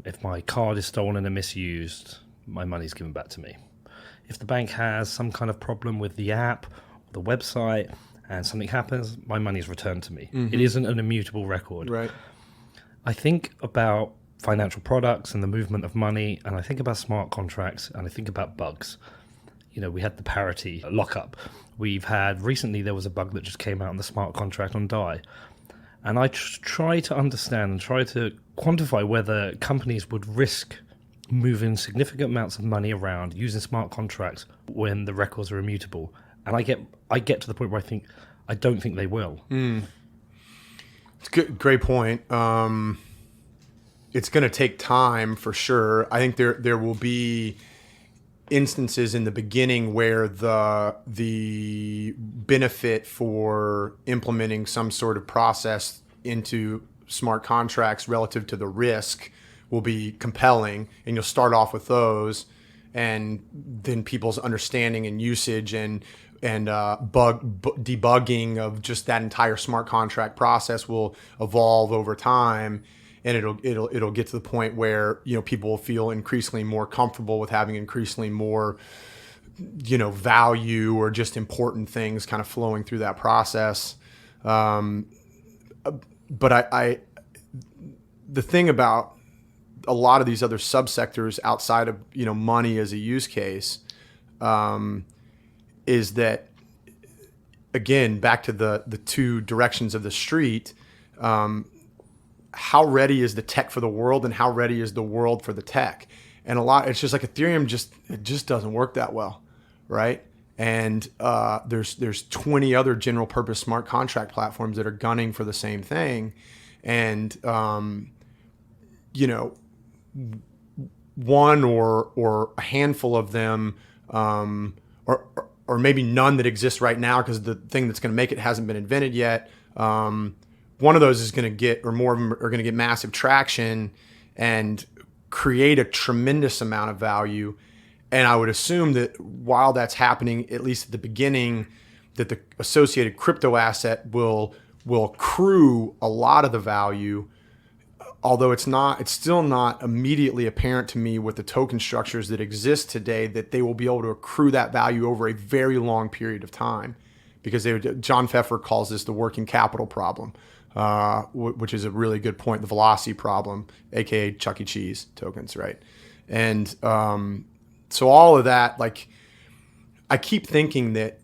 if my card is stolen and misused, my money's given back to me. If the bank has some kind of problem with the app or the website and something happens, my money's returned to me. It isn't an immutable record. Right. I think about financial products and the movement of money, and I think about smart contracts, and I think about bugs. You know, we had the parity lockup. We've had, recently there was a bug that just came out on the smart contract on DAI. And I try to understand and try to quantify whether companies would risk moving significant amounts of money around using smart contracts when the records are immutable. And I get to the point where I don't think they will. It's good, great point. It's going to take time for sure. I think there will be instances in the beginning where the benefit for implementing some sort of process into smart contracts relative to the risk will be compelling, and you'll start off with those, and then people's understanding and usage and debugging of just that entire smart contract process will evolve over time, and it'll get to the point where, you know, people will feel increasingly more comfortable with having increasingly more, you know, value or just important things kind of flowing through that process. But the thing about a lot of these other subsectors outside of, you know, money as a use case, is that, again, back to the two directions of the street, how ready is the tech for the world and how ready is the world for the tech? And it's just like Ethereum it just doesn't work that well, right? And there's 20 other general purpose smart contract platforms that are gunning for the same thing. And, you know, one or a handful of them, or maybe none that exist right now because the thing that's going to make it hasn't been invented yet. One of those is going to get, or more of them are going to get massive traction and create a tremendous amount of value. And I would assume that while that's happening, at least at the beginning, that the associated crypto asset will accrue a lot of the value. Although it's still not immediately apparent to me with the token structures that exist today that they will be able to accrue that value over a very long period of time, because John Pfeffer calls this the working capital problem, which is a really good point. The velocity problem, aka Chuck E. Cheese tokens, right? And so all of that, like, I keep thinking that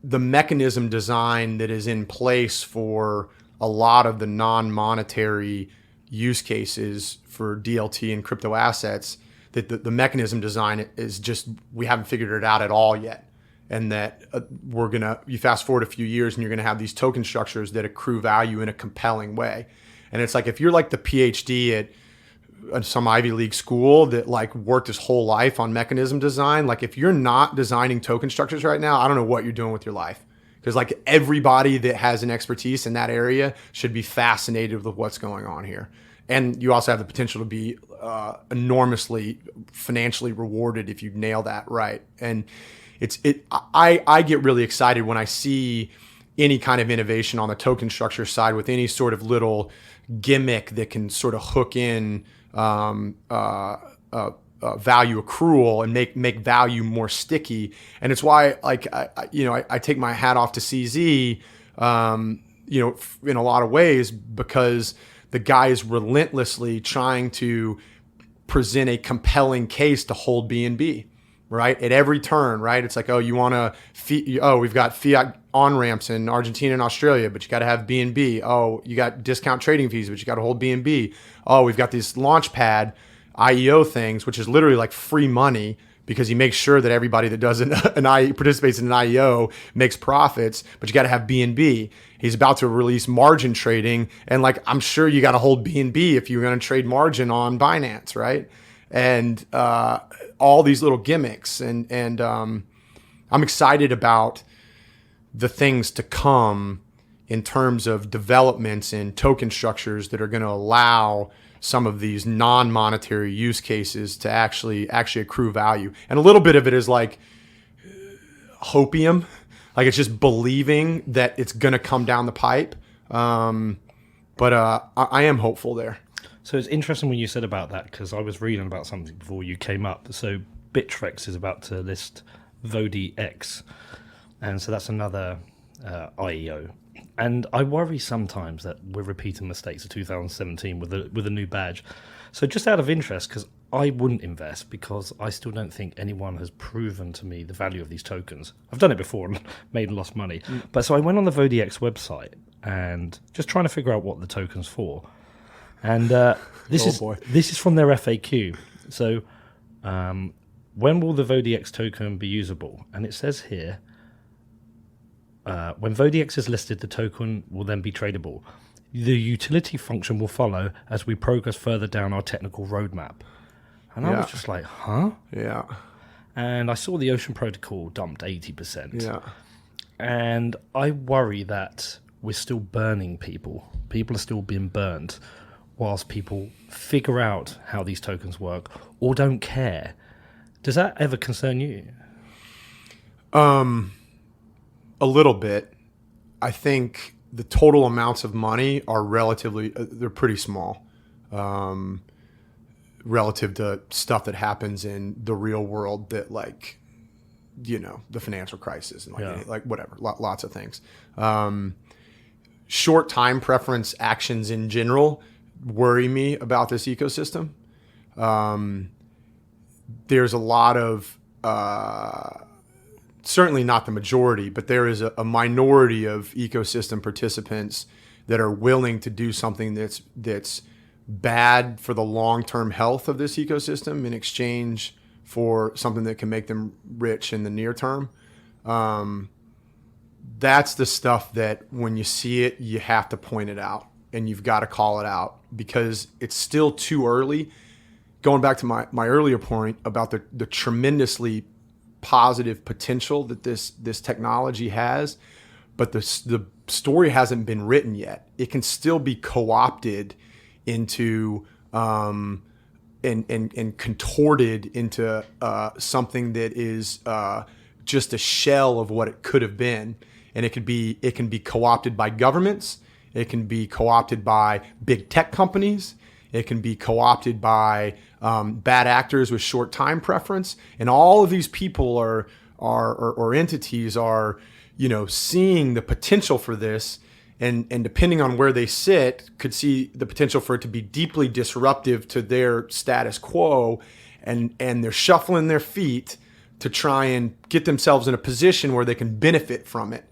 the mechanism design that is in place for a lot of the non-monetary use cases for DLT and crypto assets, that the mechanism design is just, we haven't figured it out at all yet. And that you fast forward a few years and you're going to have these token structures that accrue value in a compelling way. And it's like, if you're like the PhD at some Ivy League school that like worked his whole life on mechanism design, like if you're not designing token structures right now, I don't know what you're doing with your life. Because like everybody that has an expertise in that area should be fascinated with what's going on here. And you also have the potential to be enormously financially rewarded if you nail that right. And I get really excited when I see any kind of innovation on the token structure side with any sort of little gimmick that can sort of hook in value accrual and make value more sticky. And it's why, like, I take my hat off to CZ, in a lot of ways, because the guy is relentlessly trying to present a compelling case to hold BNB, right? At every turn, right? It's like, we've got fiat on-ramps in Argentina and Australia, but you got to have BNB. Oh, you got discount trading fees, but you got to hold BNB. Oh, we've got this launch pad IEO things, which is literally like free money, because he makes sure that everybody that does participates in an IEO makes profits, but you got to have BNB. He's about to release margin trading, and like I'm sure you got to hold BNB if you're going to trade margin on Binance, right? And all these little gimmicks, and I'm excited about the things to come in terms of developments in token structures that are going to allow some of these non-monetary use cases to actually accrue value. And a little bit of it is like hopium, like it's just believing that it's going to come down the pipe. But I am hopeful there. So it's interesting when you said about that, because I was reading about something before you came up. So Bittrex is about to list VODX, and so that's another IEO. And I worry sometimes that we're repeating mistakes of 2017 with a new badge. So just out of interest, because I wouldn't invest because I still don't think anyone has proven to me the value of these tokens. I've done it before and made and lost money. But so I went on the VODX website and just trying to figure out what the token's for. And this is from their FAQ. So when will the VODX token be usable? And it says here, when VODX is listed, the token will then be tradable. The utility function will follow as we progress further down our technical roadmap. And I was just like, huh? Yeah. And I saw the Ocean Protocol dumped 80%. Yeah. And I worry that we're still burning people. People are still being burnt whilst people figure out how these tokens work or don't care. Does that ever concern you? A little bit. I think the total amounts of money are they're pretty small relative to stuff that happens in the real world that like, the financial crisis and like whatever, lots of things. Short time preference actions in general worry me about this ecosystem. There's a lot of, certainly not the majority, but there is a minority of ecosystem participants that are willing to do something that's bad for the long-term health of this ecosystem in exchange for something that can make them rich in the near term. That's the stuff that when you see it, you have to point it out and you've got to call it out because it's still too early. Going back to my earlier point about the tremendously positive potential that this technology has, but the story hasn't been written yet. It can still be co-opted into and contorted into something that is just a shell of what it could have been, and it can be co-opted by governments. It can be co-opted by big tech companies. It can be co-opted by bad actors with short time preference, and all of these people or entities are, seeing the potential for this, and depending on where they sit, could see the potential for it to be deeply disruptive to their status quo, and they're shuffling their feet to try and get themselves in a position where they can benefit from it,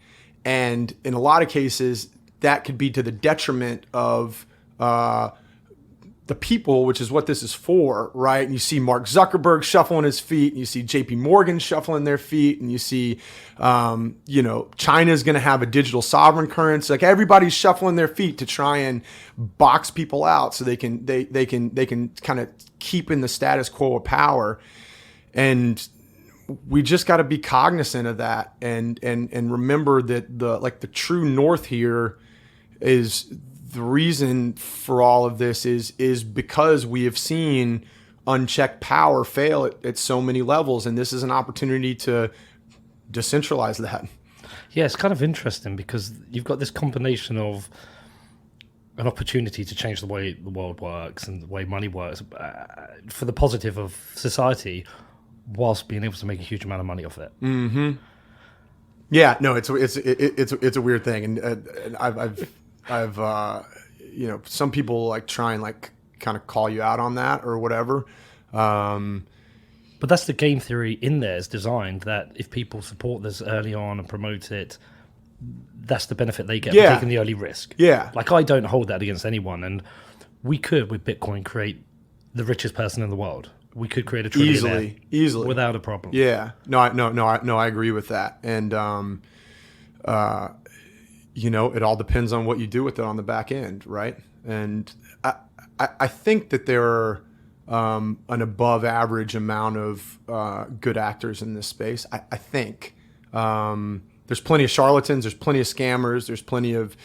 and in a lot of cases, that could be to the detriment of the people, which is what this is for, right? And you see Mark Zuckerberg shuffling his feet, and you see JP Morgan shuffling their feet, and you see, China's going to have a digital sovereign currency. Like everybody's shuffling their feet to try and box people out so they can kind of keep in the status quo of power. And we just got to be cognizant of that and remember that the true north here is the reason for all of this is because we have seen unchecked power fail at so many levels, and this is an opportunity to decentralize that. Yeah, it's kind of interesting because you've got this combination of an opportunity to change the way the world works and the way money works for the positive of society, whilst being able to make a huge amount of money off it. Mm-hmm. Yeah, no, it's a weird thing, and I've some people like try and like kind of call you out on that or whatever. But that's the game theory in there is designed that if people support this early on and promote it, that's the benefit they get for taking the early risk. Yeah. Like I don't hold that against anyone, and we could with Bitcoin create the richest person in the world. we could create a trillionaire easily without a problem. Yeah, I agree with that, and it all depends on what you do with it on the back end, right? And I think that there are an above average amount of good actors in this space. I think there's plenty of charlatans, there's plenty of scammers, there's plenty of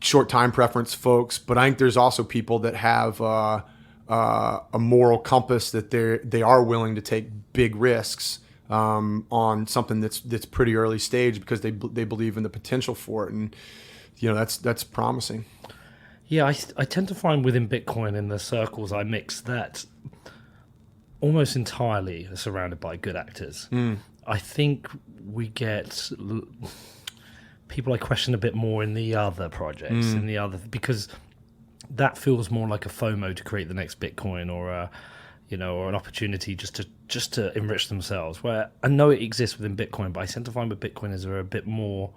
short time preference folks, but I think there's also people that have a moral compass that they are willing to take big risks on something that's pretty early stage because they believe in the potential for it, and that's promising. Yeah, I tend to find within Bitcoin, in the circles I mix, that almost entirely are surrounded by good actors. I think we get people I question a bit more in the other projects, because that feels more like a FOMO to create the next Bitcoin, or or an opportunity just to enrich themselves. Where I know it exists within Bitcoin, but I tend to find with Bitcoiners are a bit more,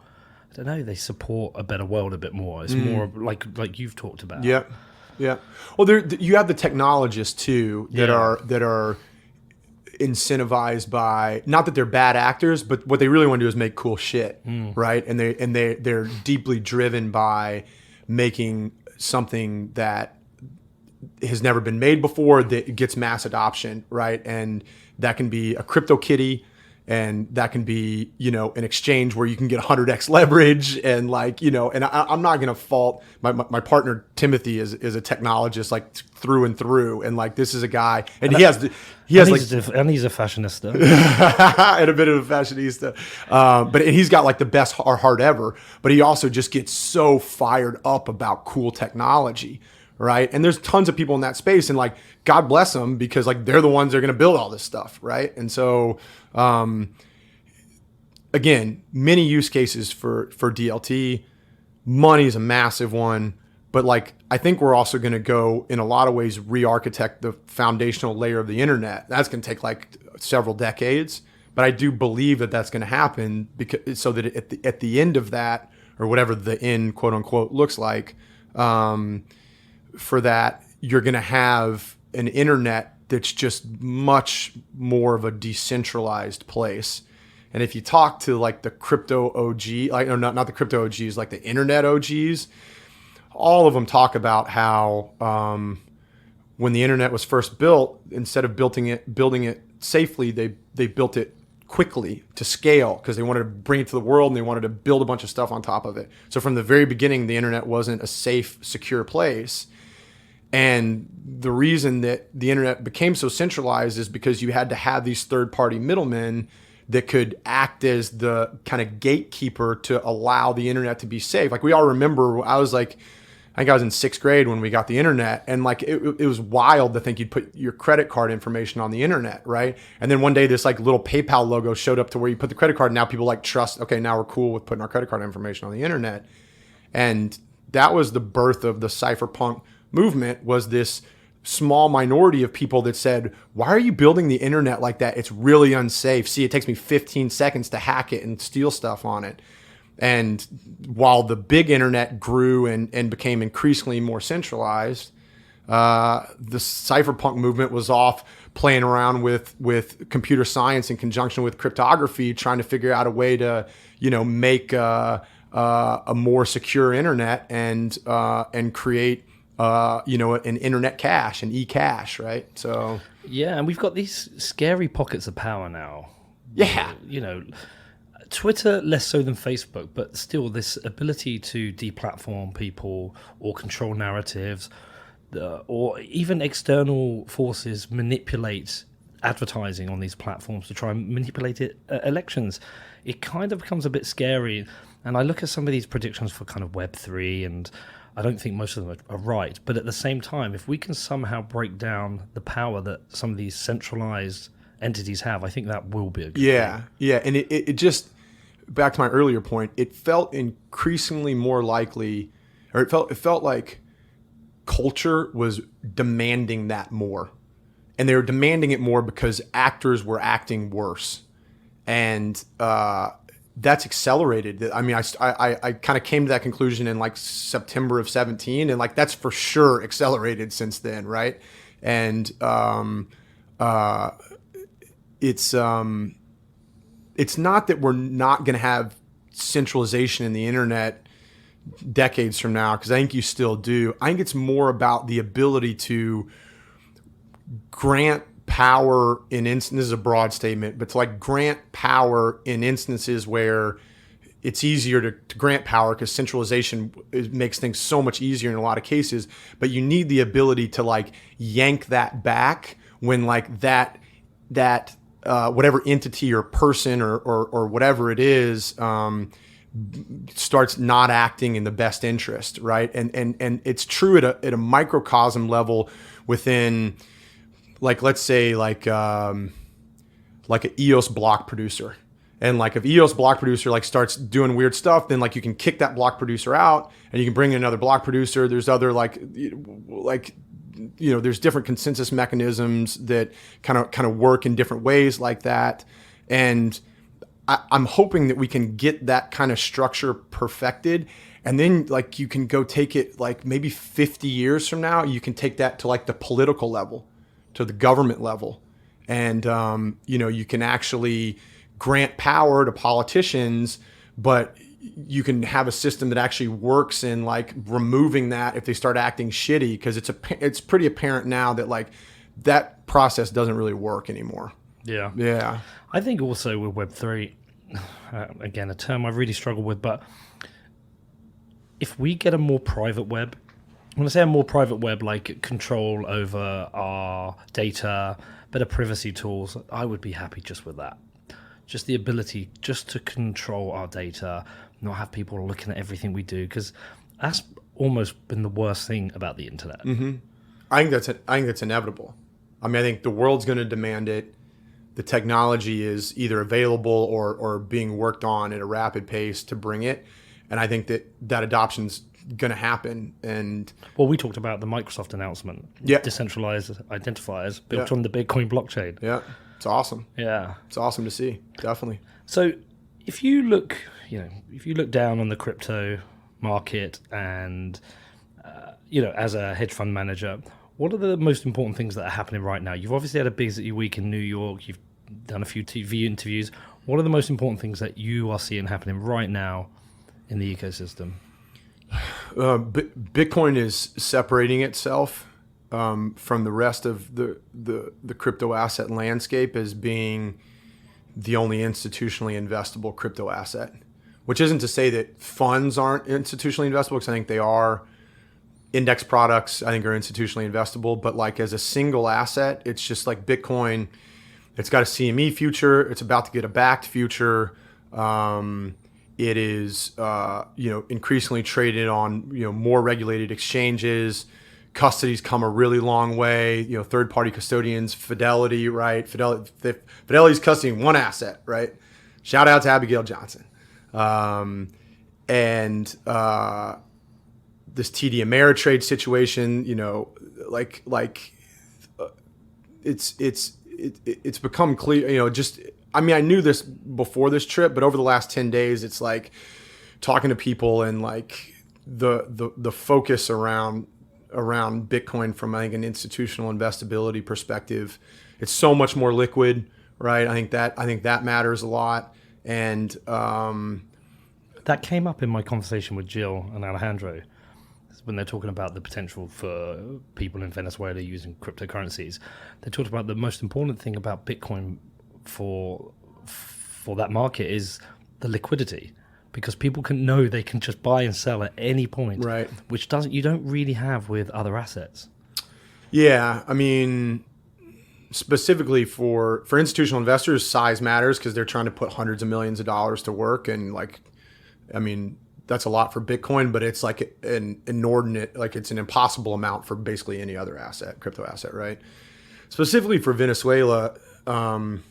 I don't know, they support a better world a bit more. It's more like you've talked about. Yeah. Well, you have the technologists too that are incentivized by, not that they're bad actors, but what they really want to do is make cool shit, right? And they're deeply driven by making something that has never been made before that gets mass adoption, right? And that can be a crypto kitty, and that can be, an exchange where you can get 100x leverage, and and I'm not going to fault my partner Timothy is a technologist through and through, and this is a guy, and he's a fashionista and a bit of a fashionista, but he's got the best heart ever, but he also just gets so fired up about cool technology. Right. And there's tons of people in that space, and God bless them, because they're the ones that are going to build all this stuff. Right. And so, again, many use cases for DLT. Money is a massive one. But I think we're also going to go, in a lot of ways, re-architect the foundational layer of the internet. That's going to take several decades. But I do believe that that's going to happen, because so that at the end of that, or whatever the end, quote unquote, looks like, for that, you're going to have an internet that's just much more of a decentralized place. And if you talk to the crypto OG, not the crypto OGs, the internet OGs, all of them talk about how when the internet was first built, instead of building it safely, they built it quickly to scale, because they wanted to bring it to the world, and they wanted to build a bunch of stuff on top of it. So from the very beginning, the internet wasn't a safe, secure place. And the reason that the internet became so centralized is because you had to have these third-party middlemen that could act as the kind of gatekeeper to allow the internet to be safe. We all remember, I think I was in 6th grade when we got the internet, and it was wild to think you'd put your credit card information on the internet, right? And then one day this little PayPal logo showed up to where you put the credit card, and now people trust, okay, now we're cool with putting our credit card information on the internet. And that was the birth of the cypherpunk movement, was this small minority of people that said, why are you building the internet like that? It's really unsafe. See, it takes me 15 seconds to hack it and steal stuff on it. And while the big internet grew and became increasingly more centralized, the cypherpunk movement was off playing around with computer science in conjunction with cryptography, trying to figure out a way to, make a more secure internet and create an internet cache, an e-cache, right? So yeah, and we've got these scary pockets of power now. Yeah, Twitter less so than Facebook, but still this ability to deplatform people or control narratives, or even external forces manipulate advertising on these platforms to try and manipulate elections. It kind of becomes a bit scary. And I look at some of these predictions for kind of Web3, and I don't think most of them are right. But at the same time, if we can somehow break down the power that some of these centralized entities have, I think that will be a good thing. Yeah. And it just, back to my earlier point, it felt increasingly more likely, or it felt like culture was demanding that more. And they were demanding it more because actors were acting worse. And that's accelerated. I mean, I kind of came to that conclusion in September of 17, and that's for sure accelerated since then, right? And it's not that we're not going to have centralization in the internet decades from now, because I think you still do. I think it's more about the ability to grant power in instances, this is a broad statement, but to like grant power in instances where it's easier to grant power, because centralization makes things so much easier in a lot of cases, but you need the ability to like yank that back when like that whatever entity or person or whatever it is starts not acting in the best interest, right? And it's true at a microcosm level within, like, let's say like an EOS block producer. And like if EOS block producer like starts doing weird stuff, then like you can kick that block producer out and you can bring in another block producer. There's other there's different consensus mechanisms that kind of work in different ways like that. And I'm hoping that we can get that kind of structure perfected. And then like you can go take it like maybe 50 years from now, you can take that to like the political level, to the government level. And, you can actually grant power to politicians, but you can have a system that actually works in like removing that if they start acting shitty, because it's pretty apparent now that like that process doesn't really work anymore. Yeah. Yeah. I think also with Web3, again, a term I really struggle with, but if we get a more private web, when I say a more private web, like control over our data, better privacy tools, I would be happy just with that. Just the ability just to control our data, not have people looking at everything we do, because that's almost been the worst thing about the internet. Mm-hmm. I think that's inevitable. I mean, I think the world's going to demand it. The technology is either available or being worked on at a rapid pace to bring it. And I think that adoption's going to happen. And well, we talked about the Microsoft announcement. Yeah. Decentralized identifiers built on the Bitcoin blockchain. Yeah. It's awesome. Yeah. It's awesome to see. Definitely. So if you look down on the crypto market and, as a hedge fund manager, what are the most important things that are happening right now? You've obviously had a busy week in New York. You've done a few TV interviews. What are the most important things that you are seeing happening right now in the ecosystem? Bitcoin is separating itself from the rest of the crypto asset landscape as being the only institutionally investable crypto asset, which isn't to say that funds aren't institutionally investable, because I think they are. Index products, I think, are institutionally investable, but like as a single asset, it's just like Bitcoin. It's got a CME future. It's about to get a backed future. It is, increasingly traded on, more regulated exchanges. Custody's come a really long way. Third-party custodians, Fidelity, right? Fidelity's custodying one asset, right? Shout out to Abigail Johnson. This TD Ameritrade situation, it's become clear, I knew this before this trip, but over the last 10 days, it's like talking to people and like the focus around Bitcoin from, I think, an institutional investability perspective. It's so much more liquid, right? I think that matters a lot. And that came up in my conversation with Jill and Alejandro when they're talking about the potential for people in Venezuela using cryptocurrencies. They talked about the most important thing about Bitcoin for that market is the liquidity, because people can know they can just buy and sell at any point, right? Which you don't really have with other assets. Yeah, I mean, specifically for institutional investors, size matters, because they're trying to put hundreds of millions of dollars to work, and that's a lot for Bitcoin, but it's like an inordinate, like it's an impossible amount for basically any other crypto asset, right? Specifically for Venezuela, and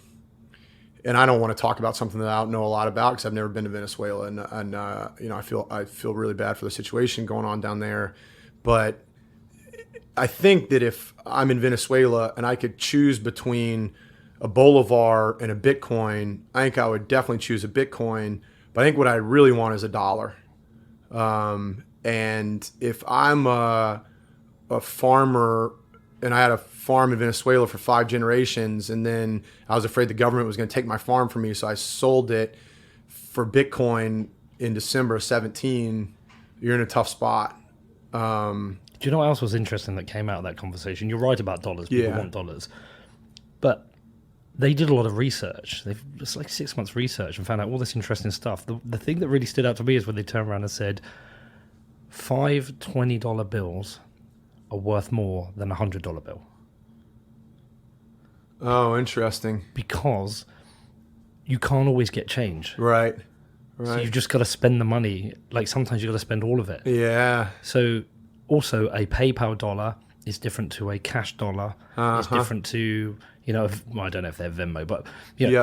I don't want to talk about something that I don't know a lot about, because I've never been to Venezuela, and I feel really bad for the situation going on down there. But I think that if I'm in Venezuela and I could choose between a Bolivar and a Bitcoin, I think I would definitely choose a Bitcoin. But I think what I really want is a dollar. And if I'm a farmer and I had a farm in Venezuela for 5 generations, and then I was afraid the government was going to take my farm from me, so I sold it for Bitcoin in December of 17. You're in a tough spot. Do you know what else was interesting that came out of that conversation? You're right about dollars. People want dollars. But they did a lot of research. It's like 6 months research and found out all this interesting stuff. The thing that really stood out to me is when they turned around and said 5 $20 bills are worth more than a $100 bill. Oh, interesting. Because you can't always get change. Right. So you've just got to spend the money. Like sometimes you've got to spend all of it. Yeah. So also a PayPal dollar is different to a cash dollar. It's different to, I don't know if they're Venmo, but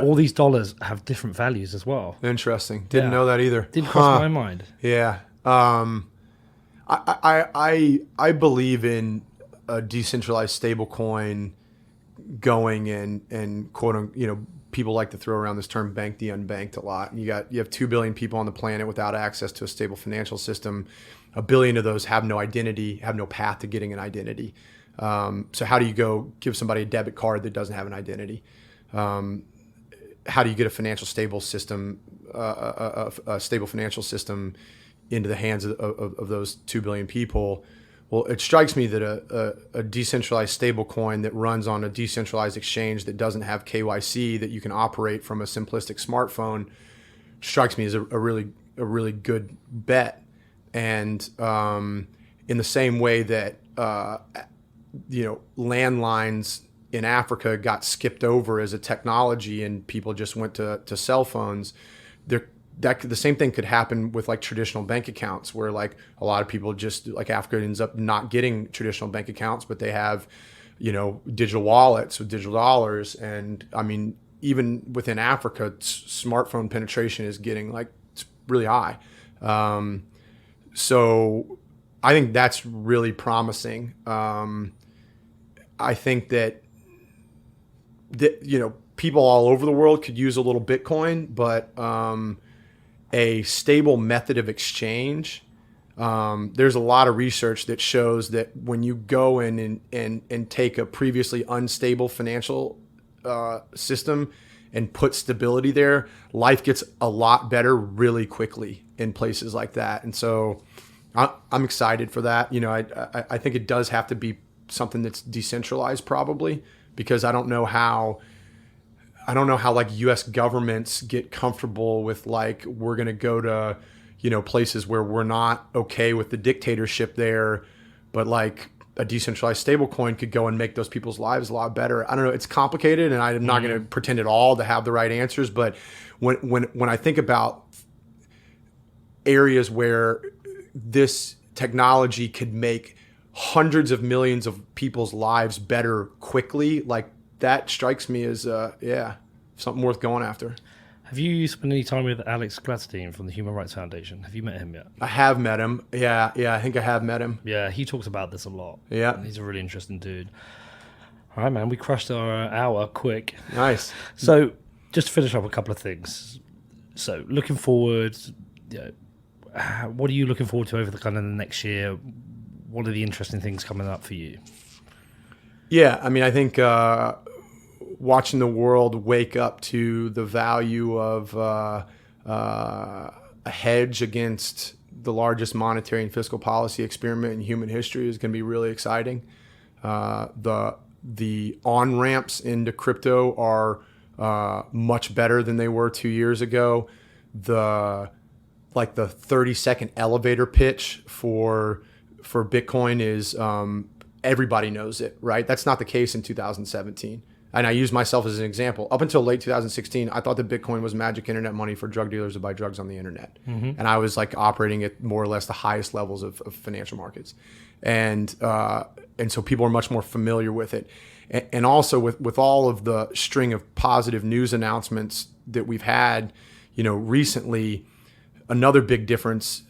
all these dollars have different values as well. Interesting. Didn't know that either. Didn't cross my mind. Yeah. I believe in a decentralized stablecoin going and quote unquote, people like to throw around this term bank the unbanked a lot. And you have 2 billion people on the planet without access to a stable financial system. 1 billion of those have no identity, have no path to getting an identity. So how do you go give somebody a debit card that doesn't have an identity? How do you get a financial stable system, a stable financial system into the hands of those 2 billion people? Well, it strikes me that a decentralized stable coin that runs on a decentralized exchange that doesn't have KYC, that you can operate from a simplistic smartphone, strikes me as a really good bet. And in the same way that landlines in Africa got skipped over as a technology and people just went to cell phones, the same thing could happen with like traditional bank accounts, where like a lot of people just like Africa ends up not getting traditional bank accounts, but they have, digital wallets with digital dollars. And I mean, even within Africa, smartphone penetration is getting it's really high. So I think that's really promising. I think that people all over the world could use a little Bitcoin, but a stable method of exchange. There's a lot of research that shows that when you go in and take a previously unstable financial system and put stability there, life gets a lot better really quickly in places like that. And so I'm excited for that. I think it does have to be something that's decentralized probably, because I don't know how like U.S. governments get comfortable with we're going to go to, places where we're not okay with the dictatorship there, but a decentralized stablecoin could go and make those people's lives a lot better. I don't know. It's complicated, and I'm not going to pretend at all to have the right answers. But when I think about areas where this technology could make hundreds of millions of people's lives better quickly, that strikes me as something worth going after. Have you spent any time with Alex Gladstein from the Human Rights Foundation? Have you met him yet? I have met him. Yeah, I think I have met him. Yeah, he talks about this a lot. Yeah. He's a really interesting dude. All right, man, we crushed our hour quick. Nice. So just to finish up a couple of things. So looking forward, what are you looking forward to over the next year? What are the interesting things coming up for you? Yeah, I mean, I think watching the world wake up to the value of a hedge against the largest monetary and fiscal policy experiment in human history is going to be really exciting. The on-ramps into crypto are much better than they were 2 years ago. The 30-second elevator pitch for Bitcoin is everybody knows it, right? That's not the case in 2017. And I use myself as an example. Up until late 2016, I thought that Bitcoin was magic internet money for drug dealers to buy drugs on the internet. Mm-hmm. And I was operating at more or less the highest levels of financial markets. And so people are much more familiar with it. And also with all of the string of positive news announcements that we've had, recently, another big difference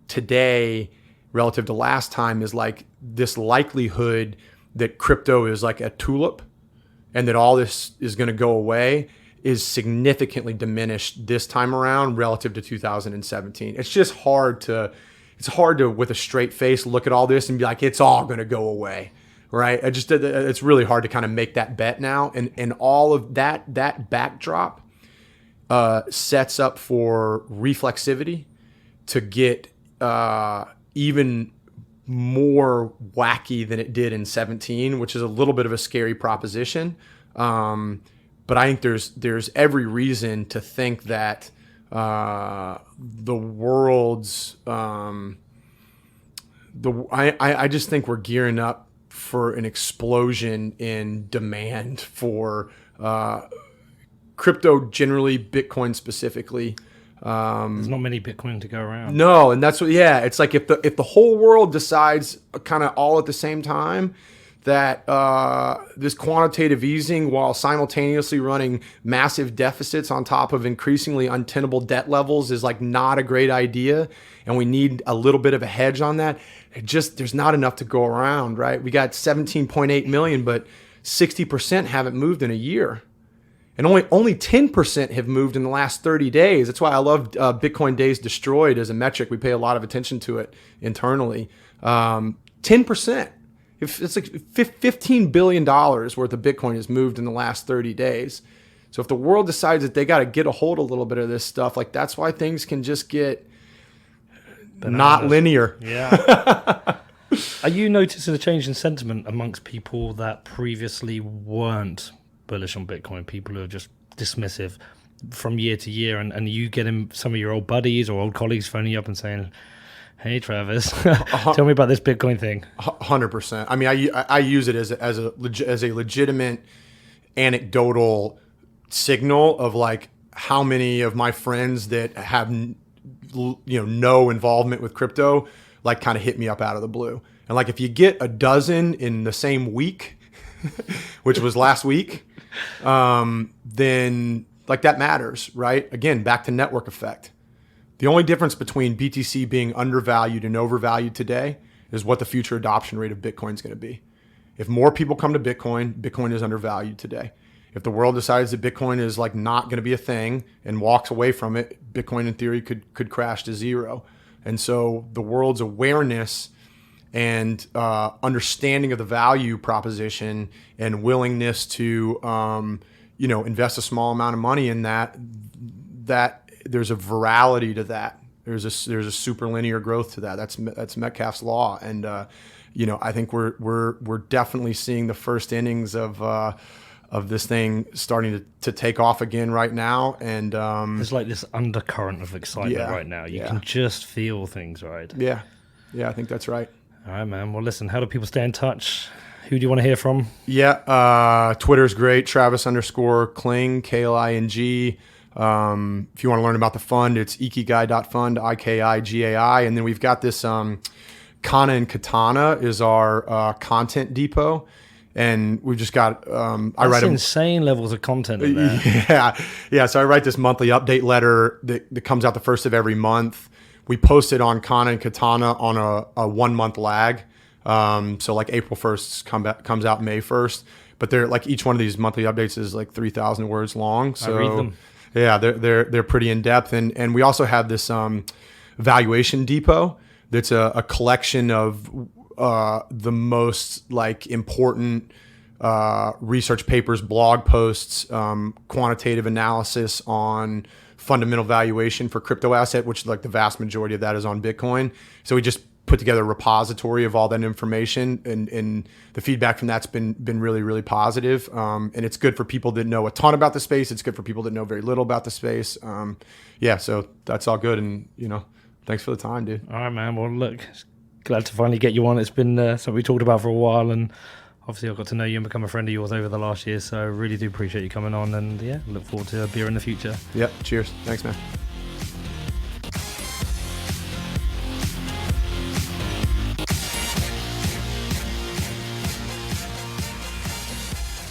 today relative to last time is this likelihood that crypto is like a tulip and that all this is going to go away is significantly diminished this time around relative to 2017. It's just hard to with a straight face look at all this and be like, it's all going to go away. right? It's really hard to kind of make that bet now. And all of that backdrop sets up for reflexivity to get even more wacky than it did in 17, which is a little bit of a scary proposition. But I think there's every reason to think that the world's I just think we're gearing up for an explosion in demand for crypto generally, Bitcoin specifically. There's not many Bitcoin to go around. No, and that's what. Yeah, it's like if the whole world decides kind of all at the same time that this quantitative easing, while simultaneously running massive deficits on top of increasingly untenable debt levels, is like not a great idea, and we need a little bit of a hedge on that. There's not enough to go around, right? We got 17.8 million, but 60% haven't moved in a year. And only 10% have moved in the last 30 days. That's why I love Bitcoin days destroyed as a metric. We pay a lot of attention to it internally. 10%. It's like $15 billion worth of Bitcoin has moved in the last 30 days. So if the world decides that they got to get a hold of a little bit of this stuff, like that's why things can just get not linear. Yeah. Are you noticing a change in sentiment amongst people that previously weren't bullish on Bitcoin, people who are just dismissive from year to year, and you getting some of your old buddies or old colleagues phoning you up and saying, "Hey, Travis, tell me about this Bitcoin thing." 100%. I mean, I use it as a legitimate anecdotal signal of like how many of my friends that have no involvement with crypto like kind of hit me up out of the blue. And like if you get a dozen in the same week, which was last week, then like that matters, right? Again, back to network effect. The only difference between BTC being undervalued and overvalued today is what the future adoption rate of Bitcoin is going to be. If more people come to Bitcoin, Bitcoin is undervalued today. If the world decides that Bitcoin is like not going to be a thing and walks away from it, Bitcoin in theory could crash to zero. And so the world's awareness and understanding of the value proposition and willingness to invest a small amount of money in that there's a virality to that. There's a super linear growth to that. That's Metcalfe's law, and I think we're definitely seeing the first innings of this thing starting to take off again right now. And there's like this undercurrent of excitement right now. You can just feel things, right? Yeah, I think that's right. All right, man. Well, listen, how do people stay in touch? Who do you want to hear from? Yeah, Twitter's great. Travis_Kling, Kling. If you want to learn about the fund, it's ikigai.fund, Ikigai. And then we've got this Kana and Katana is our content depot. And we've just got I write insane levels of content in there. Yeah. So I write this monthly update letter that comes out the first of every month. We post it on Kana and Katana on a 1 month lag. So like April 1st comes out May 1st. But they're like each one of these monthly updates is like 3,000 words long. So I read them. Yeah, they're pretty in depth. And we also have this valuation depot that's a collection of the most like important research papers, blog posts, quantitative analysis on fundamental valuation for crypto asset, which like the vast majority of that is on Bitcoin. So we just put together a repository of all that information, and the feedback from that's been really, really positive. And it's good for people that know a ton about the space. It's good for people that know very little about the space. So that's all good. And thanks for the time, dude. All right, man. Well, look, glad to finally get you on. It's been something we talked about for a while, and obviously I've got to know you and become a friend of yours over the last year, so I really do appreciate you coming on, and look forward to a beer in the future. Yep, cheers. Thanks, man.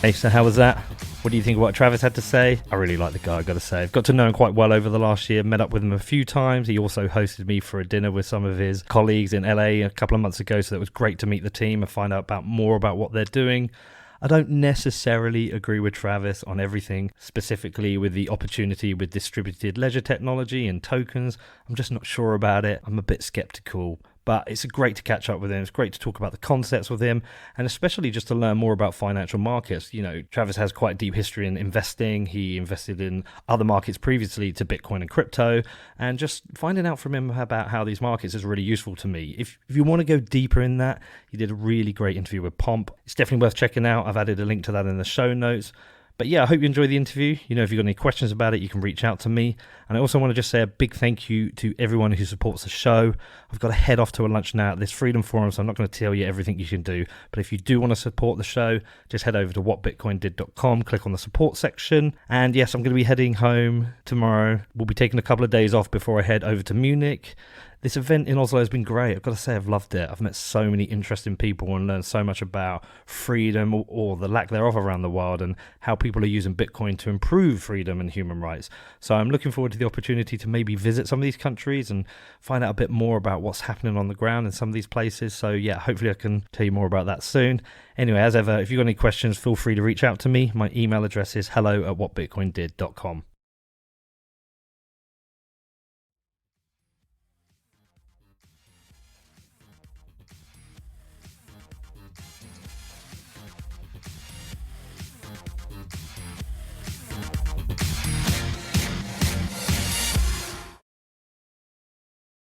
Hey, so how was that? What do you think of what Travis had to say? I really like the guy, I've got to say. I've got to know him quite well over the last year, met up with him a few times. He also hosted me for a dinner with some of his colleagues in LA a couple of months ago, so it was great to meet the team and find out more about what they're doing. I don't necessarily agree with Travis on everything, specifically with the opportunity with distributed ledger technology and tokens. I'm just not sure about it. I'm a bit skeptical, But it's great to catch up with him. It's great to talk about the concepts with him, and especially just to learn more about financial markets. You know, Travis has quite a deep history in investing. He invested in other markets previously to Bitcoin and crypto, and just finding out from him about how these markets is really useful to me. If you want to go deeper in that, he did a really great interview with Pomp. It's definitely worth checking out. I've added a link to that in the show notes. But yeah, I hope you enjoy the interview. You know, if you've got any questions about it, you can reach out to me. And I also want to just say a big thank you to everyone who supports the show. I've got to head off to a lunch now at this Freedom Forum, so I'm not going to tell you everything you can do. But if you do want to support the show, just head over to whatbitcoindid.com, click on the support section. And yes, I'm going to be heading home tomorrow. We'll be taking a couple of days off before I head over to Munich. This event in Oslo has been great. I've got to say I've loved it. I've met so many interesting people and learned so much about freedom or the lack thereof around the world and how people are using Bitcoin to improve freedom and human rights. So I'm looking forward to the opportunity to maybe visit some of these countries and find out a bit more about what's happening on the ground in some of these places. So yeah, hopefully I can tell you more about that soon. Anyway, as ever, if you've got any questions, feel free to reach out to me. My email address is hello@whatbitcoindid.com.